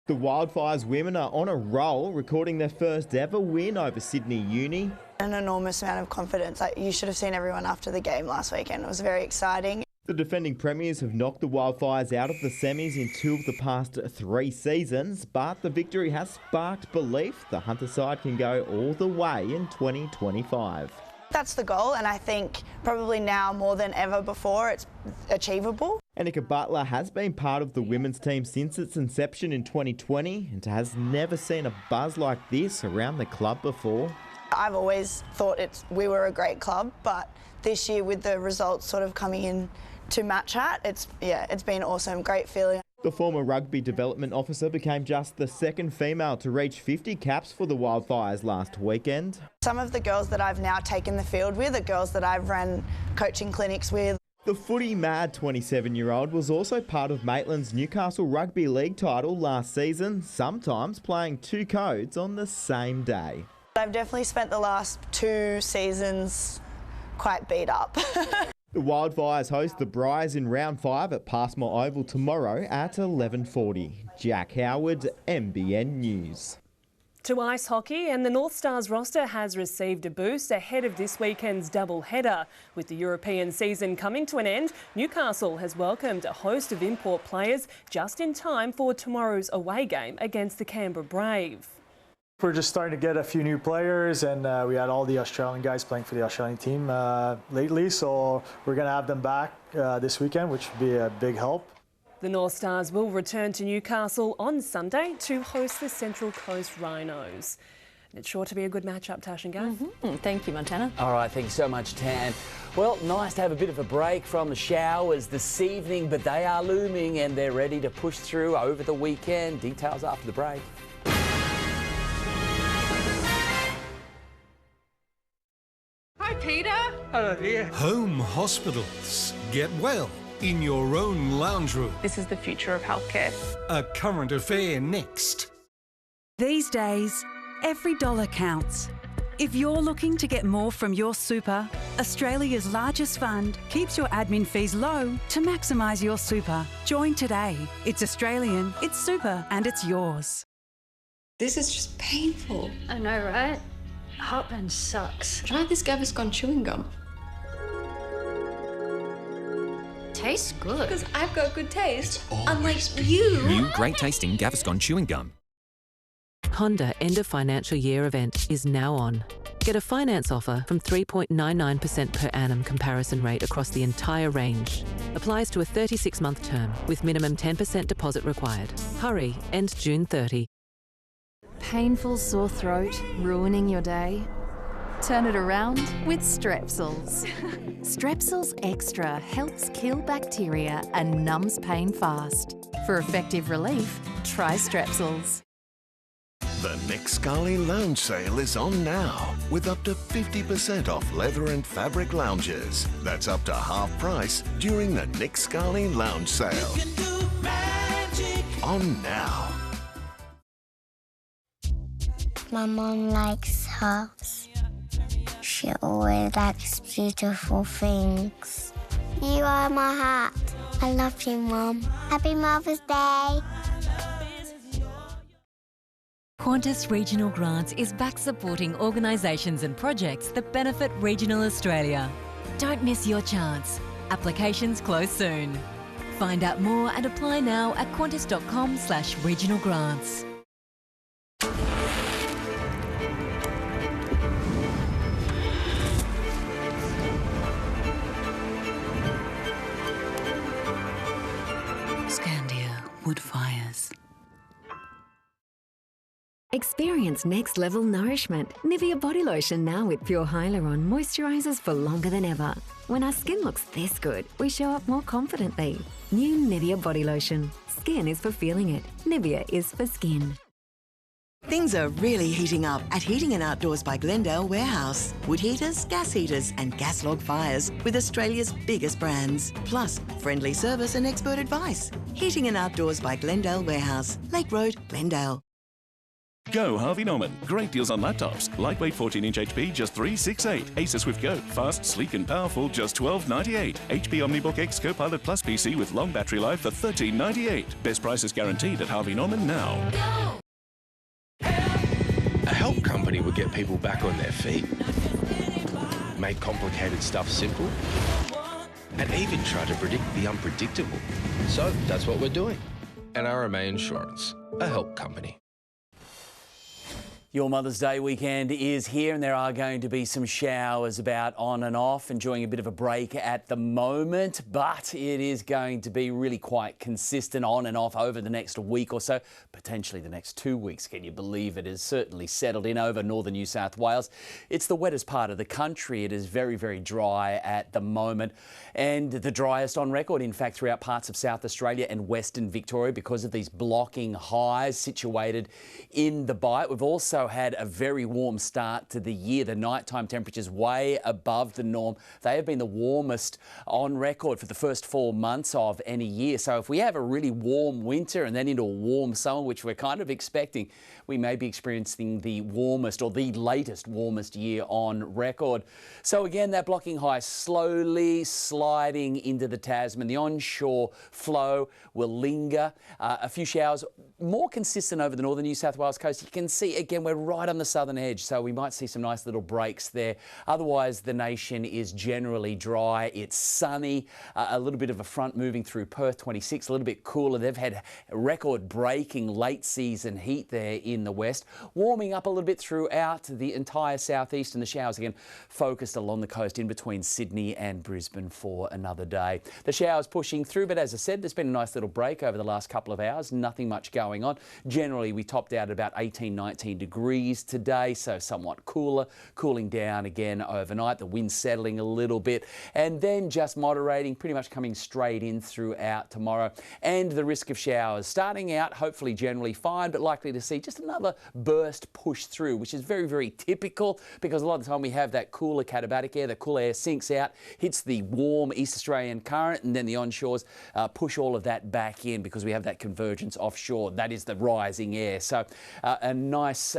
The Wildfires women are on a roll, recording their first ever win over Sydney Uni. An enormous amount of confidence. You should have seen everyone after the game last weekend. It was very exciting. The defending premiers have knocked the Wildfires out of the semis in 2 of the past 3 seasons, but the victory has sparked belief the Hunter side can go all the way in 2025. That's the goal, and I think probably now more than ever before it's achievable. Annika Butler has been part of the women's team since its inception in 2020 and has never seen a buzz like this around the club before. I've always thought we were a great club, but this year with the results sort of coming in to match that, it's been awesome, great feeling. The former rugby development officer became just the second female to reach 50 caps for the Wildfires last weekend. Some of the girls that I've now taken the field with are girls that I've run coaching clinics with. The footy mad 27-year-old was also part of Maitland's Newcastle Rugby League title last season, sometimes playing 2 codes on the same day. I've definitely spent the last 2 seasons quite beat up. The Wildfires host the Briars in round 5 at Passmore Oval tomorrow at 11:40. Jack Howard, NBN News. To ice hockey, and the North Stars roster has received a boost ahead of this weekend's double-header. With the European season coming to an end, Newcastle has welcomed a host of import players just in time for tomorrow's away game against the Canberra Brave. We're just starting to get a few new players, and we had all the Australian guys playing for the Australian team lately, so we're going to have them back this weekend, which would be a big help. The North Stars will return to Newcastle on Sunday to host the Central Coast Rhinos. It's sure to be a good matchup, Tash and Gav. Thank you, Montana. All right, thanks so much, Tan. Well, nice to have a bit of a break from the showers this evening, but they are looming and they're ready to push through over the weekend. Details after the break. Hi, Peter. Hello, dear. Home hospitals. Get well in your own lounge room. This is the future of healthcare. A current affair next. These days, every dollar counts. If you're looking to get more from your super, Australia's largest fund keeps your admin fees low to maximise your super. Join today. It's Australian, it's super, and it's yours. This is just painful. I know, right? Heartburn sucks. Try this Gaviscon chewing gum. Tastes good. Because I've got good taste, unlike you. New great tasting Gaviscon chewing gum. Honda End of Financial Year event is now on. Get a finance offer from 3.99% per annum comparison rate across the entire range. Applies to a 36-month term with minimum 10% deposit required. Hurry, end June 30. Painful sore throat ruining your day? Turn it around with Strepsils. Strepsils Extra helps kill bacteria and numbs pain fast. For effective relief, try Strepsils. The Nick Scali Lounge Sale is on now, with up to 50% off leather and fabric lounges. That's up to half price during the Nick Scali Lounge Sale. On now. My mum likes hearts. She always likes beautiful things. You are my heart. I love you, Mum. Happy Mother's Day. Qantas Regional Grants is back supporting organisations and projects that benefit regional Australia. Don't miss your chance. Applications close soon. Find out more and apply now at qantas.com/regional grants. Scandia Wood Fires. Experience next-level nourishment. Nivea body lotion now with pure hyaluron moisturises for longer than ever. When our skin looks this good, we show up more confidently. New Nivea body lotion. Skin is for feeling it. Nivea is for skin. Things are really heating up at Heating and Outdoors by Glendale Warehouse. Wood heaters, gas heaters and gas log fires with Australia's biggest brands. Plus, friendly service and expert advice. Heating and Outdoors by Glendale Warehouse. Lake Road, Glendale. Go Harvey Norman. Great deals on laptops. Lightweight 14-inch HP, just $368. Acer Swift Go. Fast, sleek and powerful, just $12.98. HP OmniBook X Copilot Plus PC with long battery life for $13.98. Best prices guaranteed at Harvey Norman now. A help company would get people back on their feet, make complicated stuff simple, and even try to predict the unpredictable. So that's what we're doing. NRMA Insurance, a help company. Your Mother's Day weekend is here and there are going to be some showers about on and off, enjoying a bit of a break at the moment, but it is going to be really quite consistent on and off over the next week or so, potentially the next 2 weeks. Can you believe it has certainly settled in over northern New South Wales? It's the wettest part of the country. It is very, very dry at the moment and the driest on record, in fact, throughout parts of South Australia and Western Victoria because of these blocking highs situated in the Bight. We've also had a very warm start to the year. The nighttime temperatures way above the norm. They have been the warmest on record for the first 4 months of any year. So if we have a really warm winter and then into a warm summer, which we're kind of expecting, we may be experiencing the warmest or the latest warmest year on record. So again, that blocking high slowly sliding into the Tasman. The onshore flow will linger. A few showers more consistent over the northern New South Wales coast. You can see again we're right on the southern edge, so we might see some nice little breaks there. Otherwise, the nation is generally dry. It's sunny. A little bit of a front moving through Perth, 26, a little bit cooler. They've had record-breaking late season heat there in the west, warming up a little bit throughout the entire southeast, and the showers again focused along the coast in between Sydney and Brisbane for another day. The showers pushing through, but as I said, there's been a nice little break over the last couple of hours. Nothing much going on. Generally, we topped out at about 18, 19 degrees today, so somewhat cooler, cooling down again overnight. The wind settling a little bit, and then just moderating, pretty much coming straight in throughout tomorrow. And the risk of showers starting out hopefully generally fine, but likely to see just another burst push through, which is very, very typical because a lot of the time we have that cooler katabatic air. The cool air sinks out, hits the warm East Australian current, and then the onshores push all of that back in because we have that convergence offshore. That is the rising air. So a nice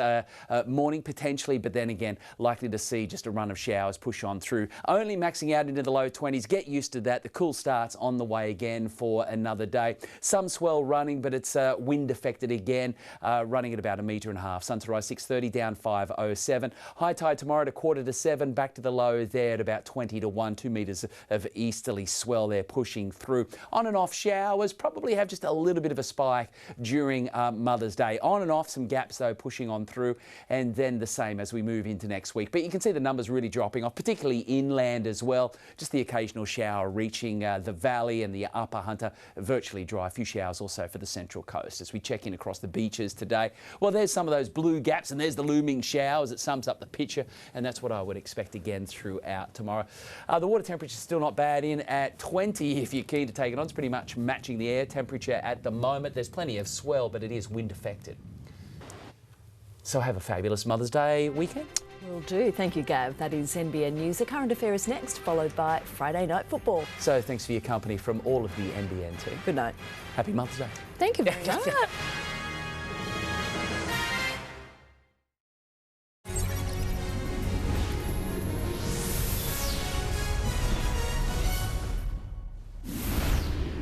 morning potentially, but then again likely to see just a run of showers push on through, only maxing out into the low 20s. Get used to that. The cool starts on the way again for another day. Some swell running, but it's wind affected again, running at about 1.5 metres. Sun to rise 6:30, down 5:07. High tide tomorrow at 6:45, back to the low there at about 20 to 1, 2 metres of easterly swell there pushing through. On and off showers, probably have just a little bit of a spike during during Mother's Day. On and off, some gaps though pushing on through, and then the same as we move into next week. But you can see the numbers really dropping off, particularly inland as well. Just the occasional shower reaching the valley and the upper Hunter. Virtually dry. A few showers also for the Central Coast. As we check in across the beaches today, well, there's some of those blue gaps and there's the looming showers. It sums up the picture, and that's what I would expect again throughout tomorrow. The water temperature is still not bad in at 20 if you're keen to take it on. It's pretty much matching the air temperature at the moment. There's plenty of swell, but it is wind affected. So have a fabulous Mother's Day weekend. Will do. Thank you, Gav. That is NBN News. The current affair is next, followed by Friday Night Football. So thanks for your company from all of the NBN team. Good night. Happy Mother's Day. Thank you very much.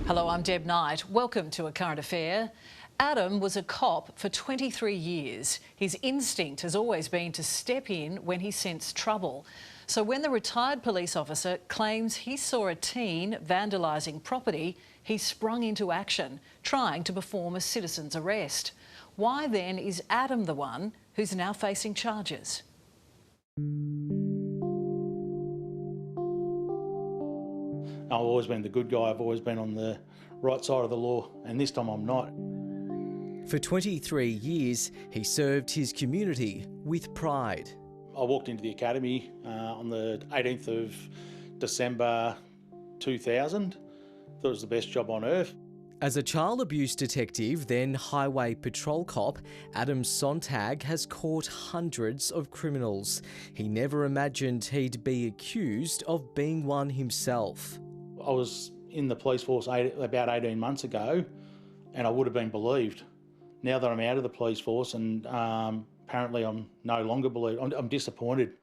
Hello, I'm Deb Knight. Welcome to A Current Affair. Adam was a cop for 23 years. His instinct has always been to step in when he sensed trouble. So when the retired police officer claims he saw a teen vandalising property, he sprung into action, trying to perform a citizen's arrest. Why then is Adam the one who's now facing charges? I've always been the good guy. I've always been on the right side of the law, and this time I'm not. For 23 years, he served his community with pride. I walked into the academy on the 18th of December 2000. Thought it was the best job on earth. As a child abuse detective, then highway patrol cop, Adam Sontag has caught hundreds of criminals. He never imagined he'd be accused of being one himself. I was in the police force about 18 months ago, and I would have been believed. Now that I'm out of the police force and apparently I'm no longer believed, I'm disappointed.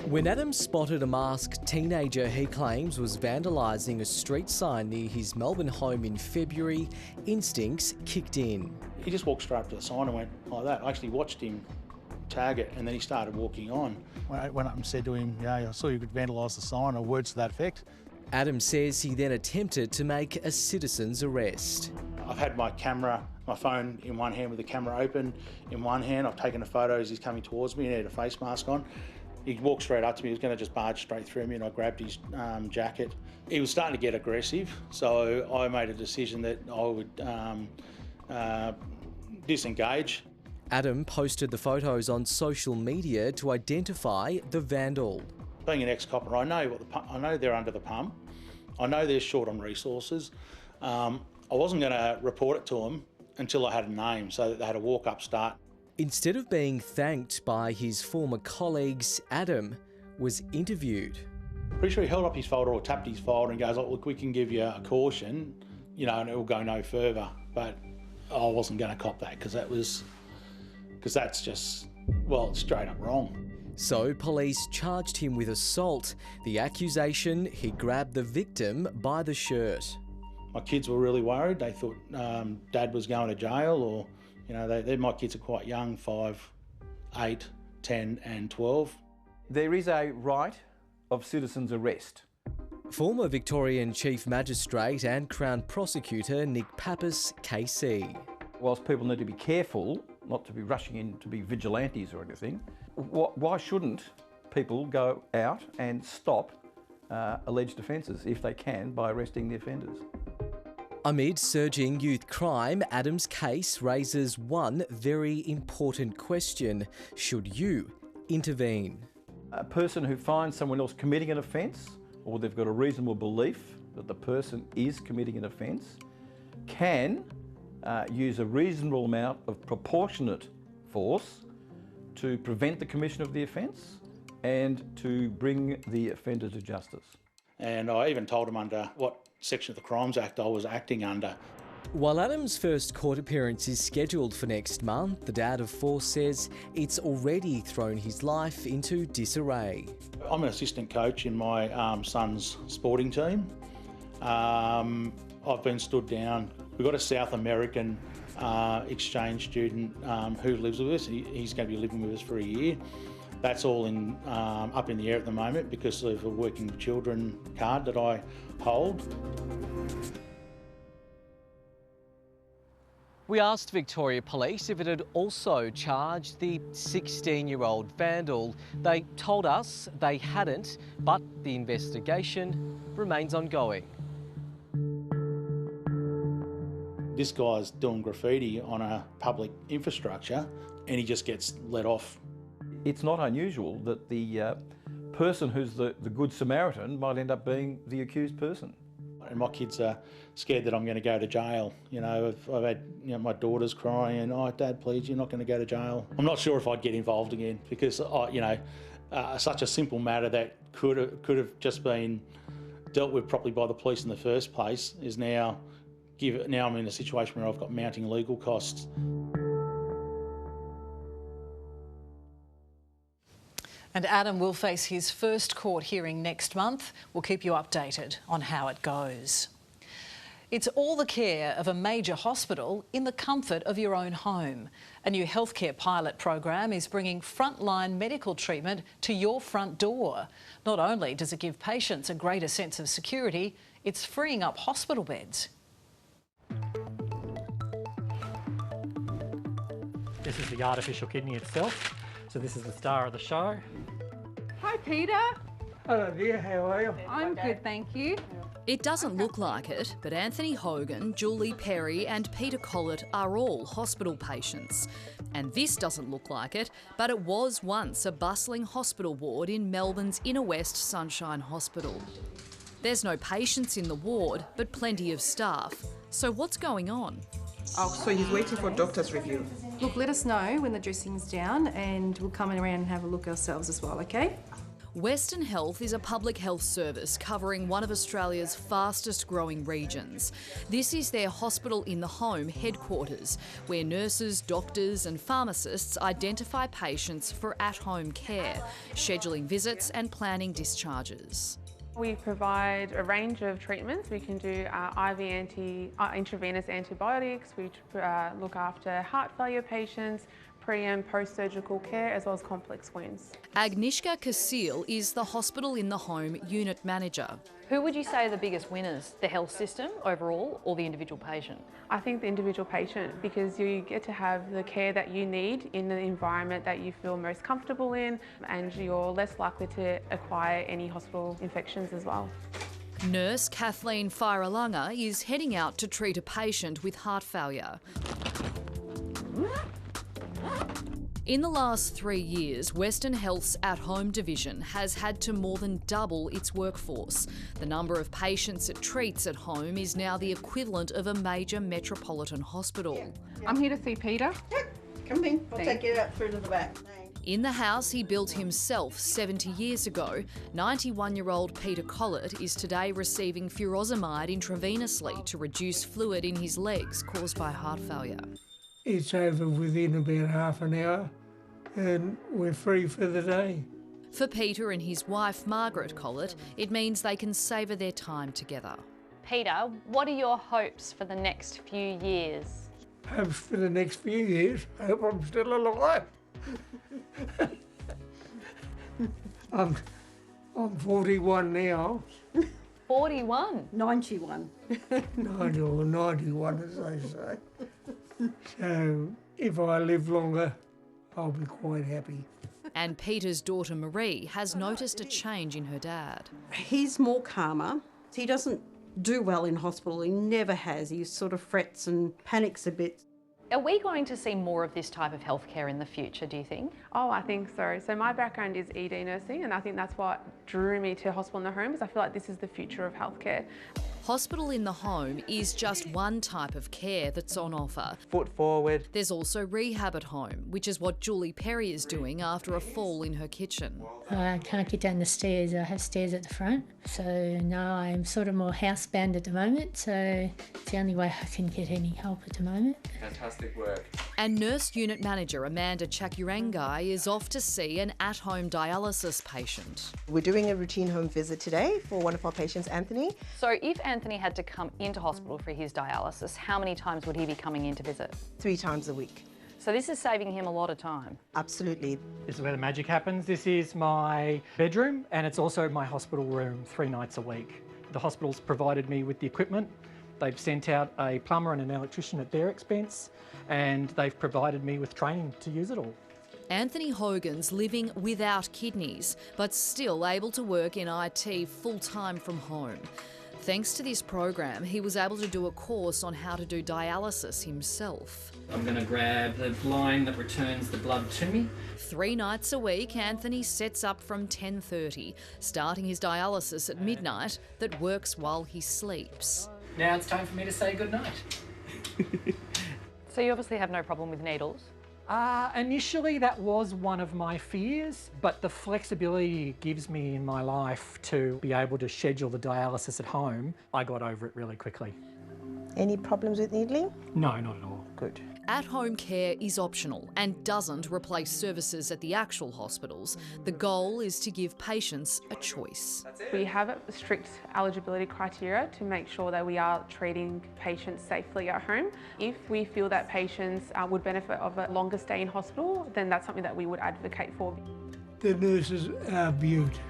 When Adam spotted a masked teenager he claims was vandalising a street sign near his Melbourne home in February, instincts kicked in. He just walked straight up to the sign and went like that. I actually watched him tag it, and then he started walking on. I went up and said to him, "Yeah, I saw you could vandalise the sign," or words to that effect. Adam says he then attempted to make a citizen's arrest. I've had my phone in one hand with the camera open in one hand. I've taken a photo as he's coming towards me and he had a face mask on. He walked straight up to me. He was going to just barge straight through me, and I grabbed his jacket. He was starting to get aggressive, so I made a decision that I would disengage. Adam posted the photos on social media to identify the vandal. Being an ex-copper, I know they're under the pump. I know they're short on resources. I wasn't going to report it to them until I had a name, so that they had a walk-up start. Instead of being thanked by his former colleagues, Adam was interviewed. Pretty sure he held up his folder or tapped his folder and goes, "Oh, look, we can give you a caution, and it will go no further." But I wasn't going to cop that because that's just, well, straight up wrong. So police charged him with assault. The accusation, he grabbed the victim by the shirt. My kids were really worried. They thought Dad was going to jail, or, my kids are quite young, 5, 8, 10 and 12. There is a right of citizen's arrest. Former Victorian Chief Magistrate and Crown Prosecutor Nick Pappas, KC. Whilst people need to be careful not to be rushing in to be vigilantes or anything, why shouldn't people go out and stop alleged offences if they can by arresting the offenders? Amid surging youth crime, Adam's case raises one very important question. Should you intervene? A person who finds someone else committing an offence, or they've got a reasonable belief that the person is committing an offence, can use a reasonable amount of proportionate force to prevent the commission of the offence and to bring the offender to justice. And I even told him under what section of the Crimes Act I was acting under. While Adam's first court appearance is scheduled for next month, the dad of 4 says it's already thrown his life into disarray. I'm an assistant coach in my son's sporting team. I've been stood down. We've got a South American exchange student who lives with us. He's going to be living with us for a year. That's all up in the air at the moment because of a working with children card that I hold. We asked Victoria Police if it had also charged the 16-year-old vandal. They told us they hadn't, but the investigation remains ongoing. This guy's doing graffiti on a public infrastructure and he just gets let off. It's not unusual that the person who's the Good Samaritan might end up being the accused person. And my kids are scared that I'm going to go to jail. You know, I've had my daughter's crying and, oh, Dad, please, you're not going to go to jail. I'm not sure if I'd get involved again because, such a simple matter that could have just been dealt with properly by the police in the first place is now I'm in a situation where I've got mounting legal costs. And Adam will face his first court hearing next month. We'll keep you updated on how it goes. It's all the care of a major hospital in the comfort of your own home. A new healthcare pilot program is bringing frontline medical treatment to your front door. Not only does it give patients a greater sense of security, it's freeing up hospital beds. This is the artificial kidney itself. So this is the star of the show. Hi Peter. Hello dear, how are you? I'm good, thank you. It doesn't look like it, but Anthony Hogan, Julie Perry and Peter Collett are all hospital patients. And this doesn't look like it, but it was once a bustling hospital ward in Melbourne's Inner West Sunshine Hospital. There's no patients in the ward, but plenty of staff. So what's going on? Oh, so he's waiting for doctor's review. Look, let us know when the dressing's down and we'll come around and have a look ourselves as well, okay? Western Health is a public health service covering one of Australia's fastest growing regions. This is their hospital in the home headquarters, where nurses, doctors and pharmacists identify patients for at-home care, scheduling visits and planning discharges. We provide a range of treatments. We can do intravenous antibiotics. We look after heart failure patients, pre and post-surgical care, as well as complex wounds. Agnieszka Kasil is the hospital in the home unit manager. Who would you say are the biggest winners? The health system overall or the individual patient? I think the individual patient, because you get to have the care that you need in the environment that you feel most comfortable in, and you're less likely to acquire any hospital infections as well. Nurse Kathleen Firelunga is heading out to treat a patient with heart failure. In the last 3 years, Western Health's at-home division has had to more than double its workforce. The number of patients it treats at home is now the equivalent of a major metropolitan hospital. I'm here to see Peter. Come in, I'll take you out through to the back. In the house he built himself 70 years ago, 91-year-old Peter Collett is today receiving furosemide intravenously to reduce fluid in his legs caused by heart failure. It's over within about half an hour and we're free for the day. For Peter and his wife Margaret Collett, it means they can savour their time together. Peter, what are your hopes for the next few years? Hopes for the next few years? I hope I'm still alive. I'm 41 now. 41? 91. 90 or 91 as they say. So if I live longer, I'll be quite happy. And Peter's daughter Marie has noticed a change in her dad. He's more calmer. He doesn't do well in hospital. He never has. He sort of frets and panics a bit. Are we going to see more of this type of healthcare in the future, do you think? Oh, I think so. So my background is ED nursing, and I think that's what drew me to hospital in the home, because I feel like this is the future of healthcare. Hospital in the home is just one type of care that's on offer. Foot forward. There's also rehab at home, which is what Julie Perry is doing after a fall in her kitchen. I can't get down the stairs. I have stairs at the front. So now I'm sort of more housebound at the moment. So it's the only way I can get any help at the moment. Fantastic work. And nurse unit manager Amanda Chakurangai is off to see an at-home dialysis patient. We're doing a routine home visit today for one of our patients, Anthony. So if Anthony had to come into hospital for his dialysis, how many times would he be coming in to visit? 3 times a week. So this is saving him a lot of time. Absolutely. This is where the magic happens. This is my bedroom and it's also my hospital room 3 nights a week. The hospital's provided me with the equipment They've sent out a plumber and an electrician at their expense, and they've provided me with training to use it all. Anthony Hogan's living without kidneys, but still able to work in IT full-time from home. Thanks to this program, he was able to do a course on how to do dialysis himself. I'm going to grab the line that returns the blood to me. 3 nights a week, Anthony sets up from 10:30, starting his dialysis at midnight that works while he sleeps. Now it's time for me to say goodnight. So you obviously have no problem with needles? Initially that was one of my fears, but the flexibility it gives me in my life to be able to schedule the dialysis at home, I got over it really quickly. Any problems with needling? No, not at all. Good. At-home care is optional and doesn't replace services at the actual hospitals. The goal is to give patients a choice. We have a strict eligibility criteria to make sure that we are treating patients safely at home. If we feel that patients would benefit of a longer stay in hospital, then that's something that we would advocate for. The nurses are beautiful.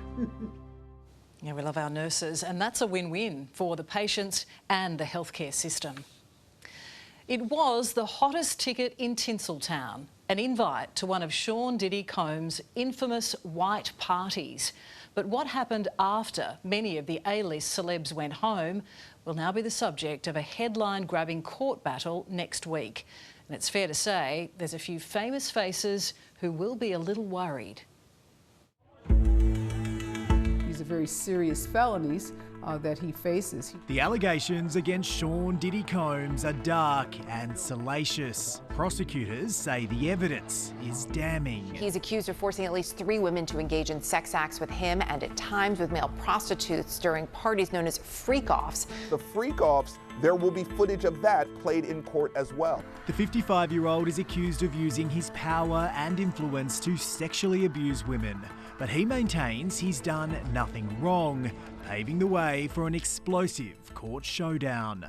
Yeah, we love our nurses, and that's a win-win for the patients and the healthcare system. It was the hottest ticket in Tinseltown, an invite to one of Sean Diddy Combs' infamous white parties. But what happened after many of the A-list celebs went home will now be the subject of a headline-grabbing court battle next week. And it's fair to say there's a few famous faces who will be a little worried. These are very serious felonies that he faces. The allegations against Sean Diddy Combs are dark and salacious. Prosecutors say the evidence is damning. He's accused of forcing at least 3 women to engage in sex acts with him and at times with male prostitutes during parties known as freak-offs. The freak-offs, there will be footage of that played in court as well. The 55-year-old is accused of using his power and influence to sexually abuse women. But he maintains he's done nothing wrong, paving the way for an explosive court showdown.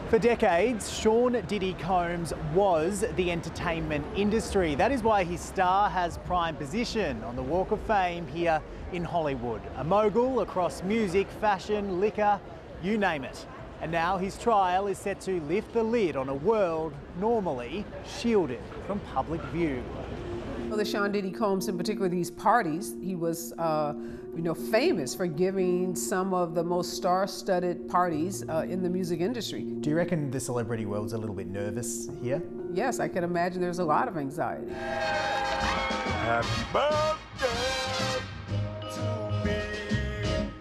For decades, Sean Diddy Combs was the entertainment industry. That is why his star has prime position on the Walk of Fame here in Hollywood. A mogul across music, fashion, liquor, you name it. And now his trial is set to lift the lid on a world normally shielded from public view. Well, the Sean Diddy Combs, in particular these parties, he was famous for giving some of the most star-studded parties in the music industry. Do you reckon the celebrity world's a little bit nervous here? Yes, I can imagine there's a lot of anxiety. Happy birthday to me.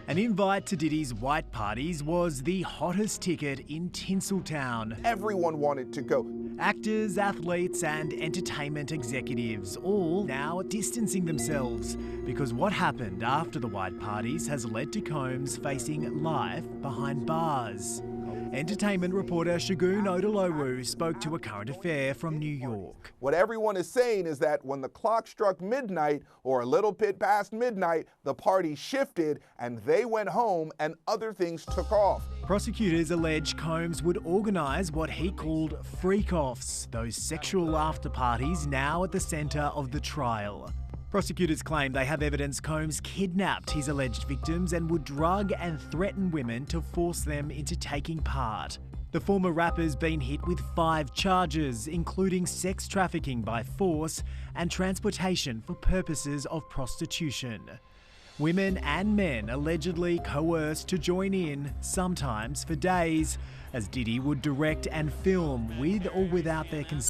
An invite to Diddy's white parties was the hottest ticket in Tinseltown. Everyone wanted to go. Actors, athletes and entertainment executives all now distancing themselves because what happened after the white parties has led to Combs facing life behind bars. Entertainment reporter Shagun Odolowu spoke to A Current Affair from New York. What everyone is saying is that when the clock struck midnight, or a little bit past midnight, the party shifted and they went home and other things took off. Prosecutors allege Combs would organise what he called freak-offs, those sexual after-parties now at the centre of the trial. Prosecutors claim they have evidence Combs kidnapped his alleged victims and would drug and threaten women to force them into taking part. The former rapper's been hit with 5 charges, including sex trafficking by force and transportation for purposes of prostitution. Women and men allegedly coerced to join in, sometimes for days, as Diddy would direct and film with or without their consent.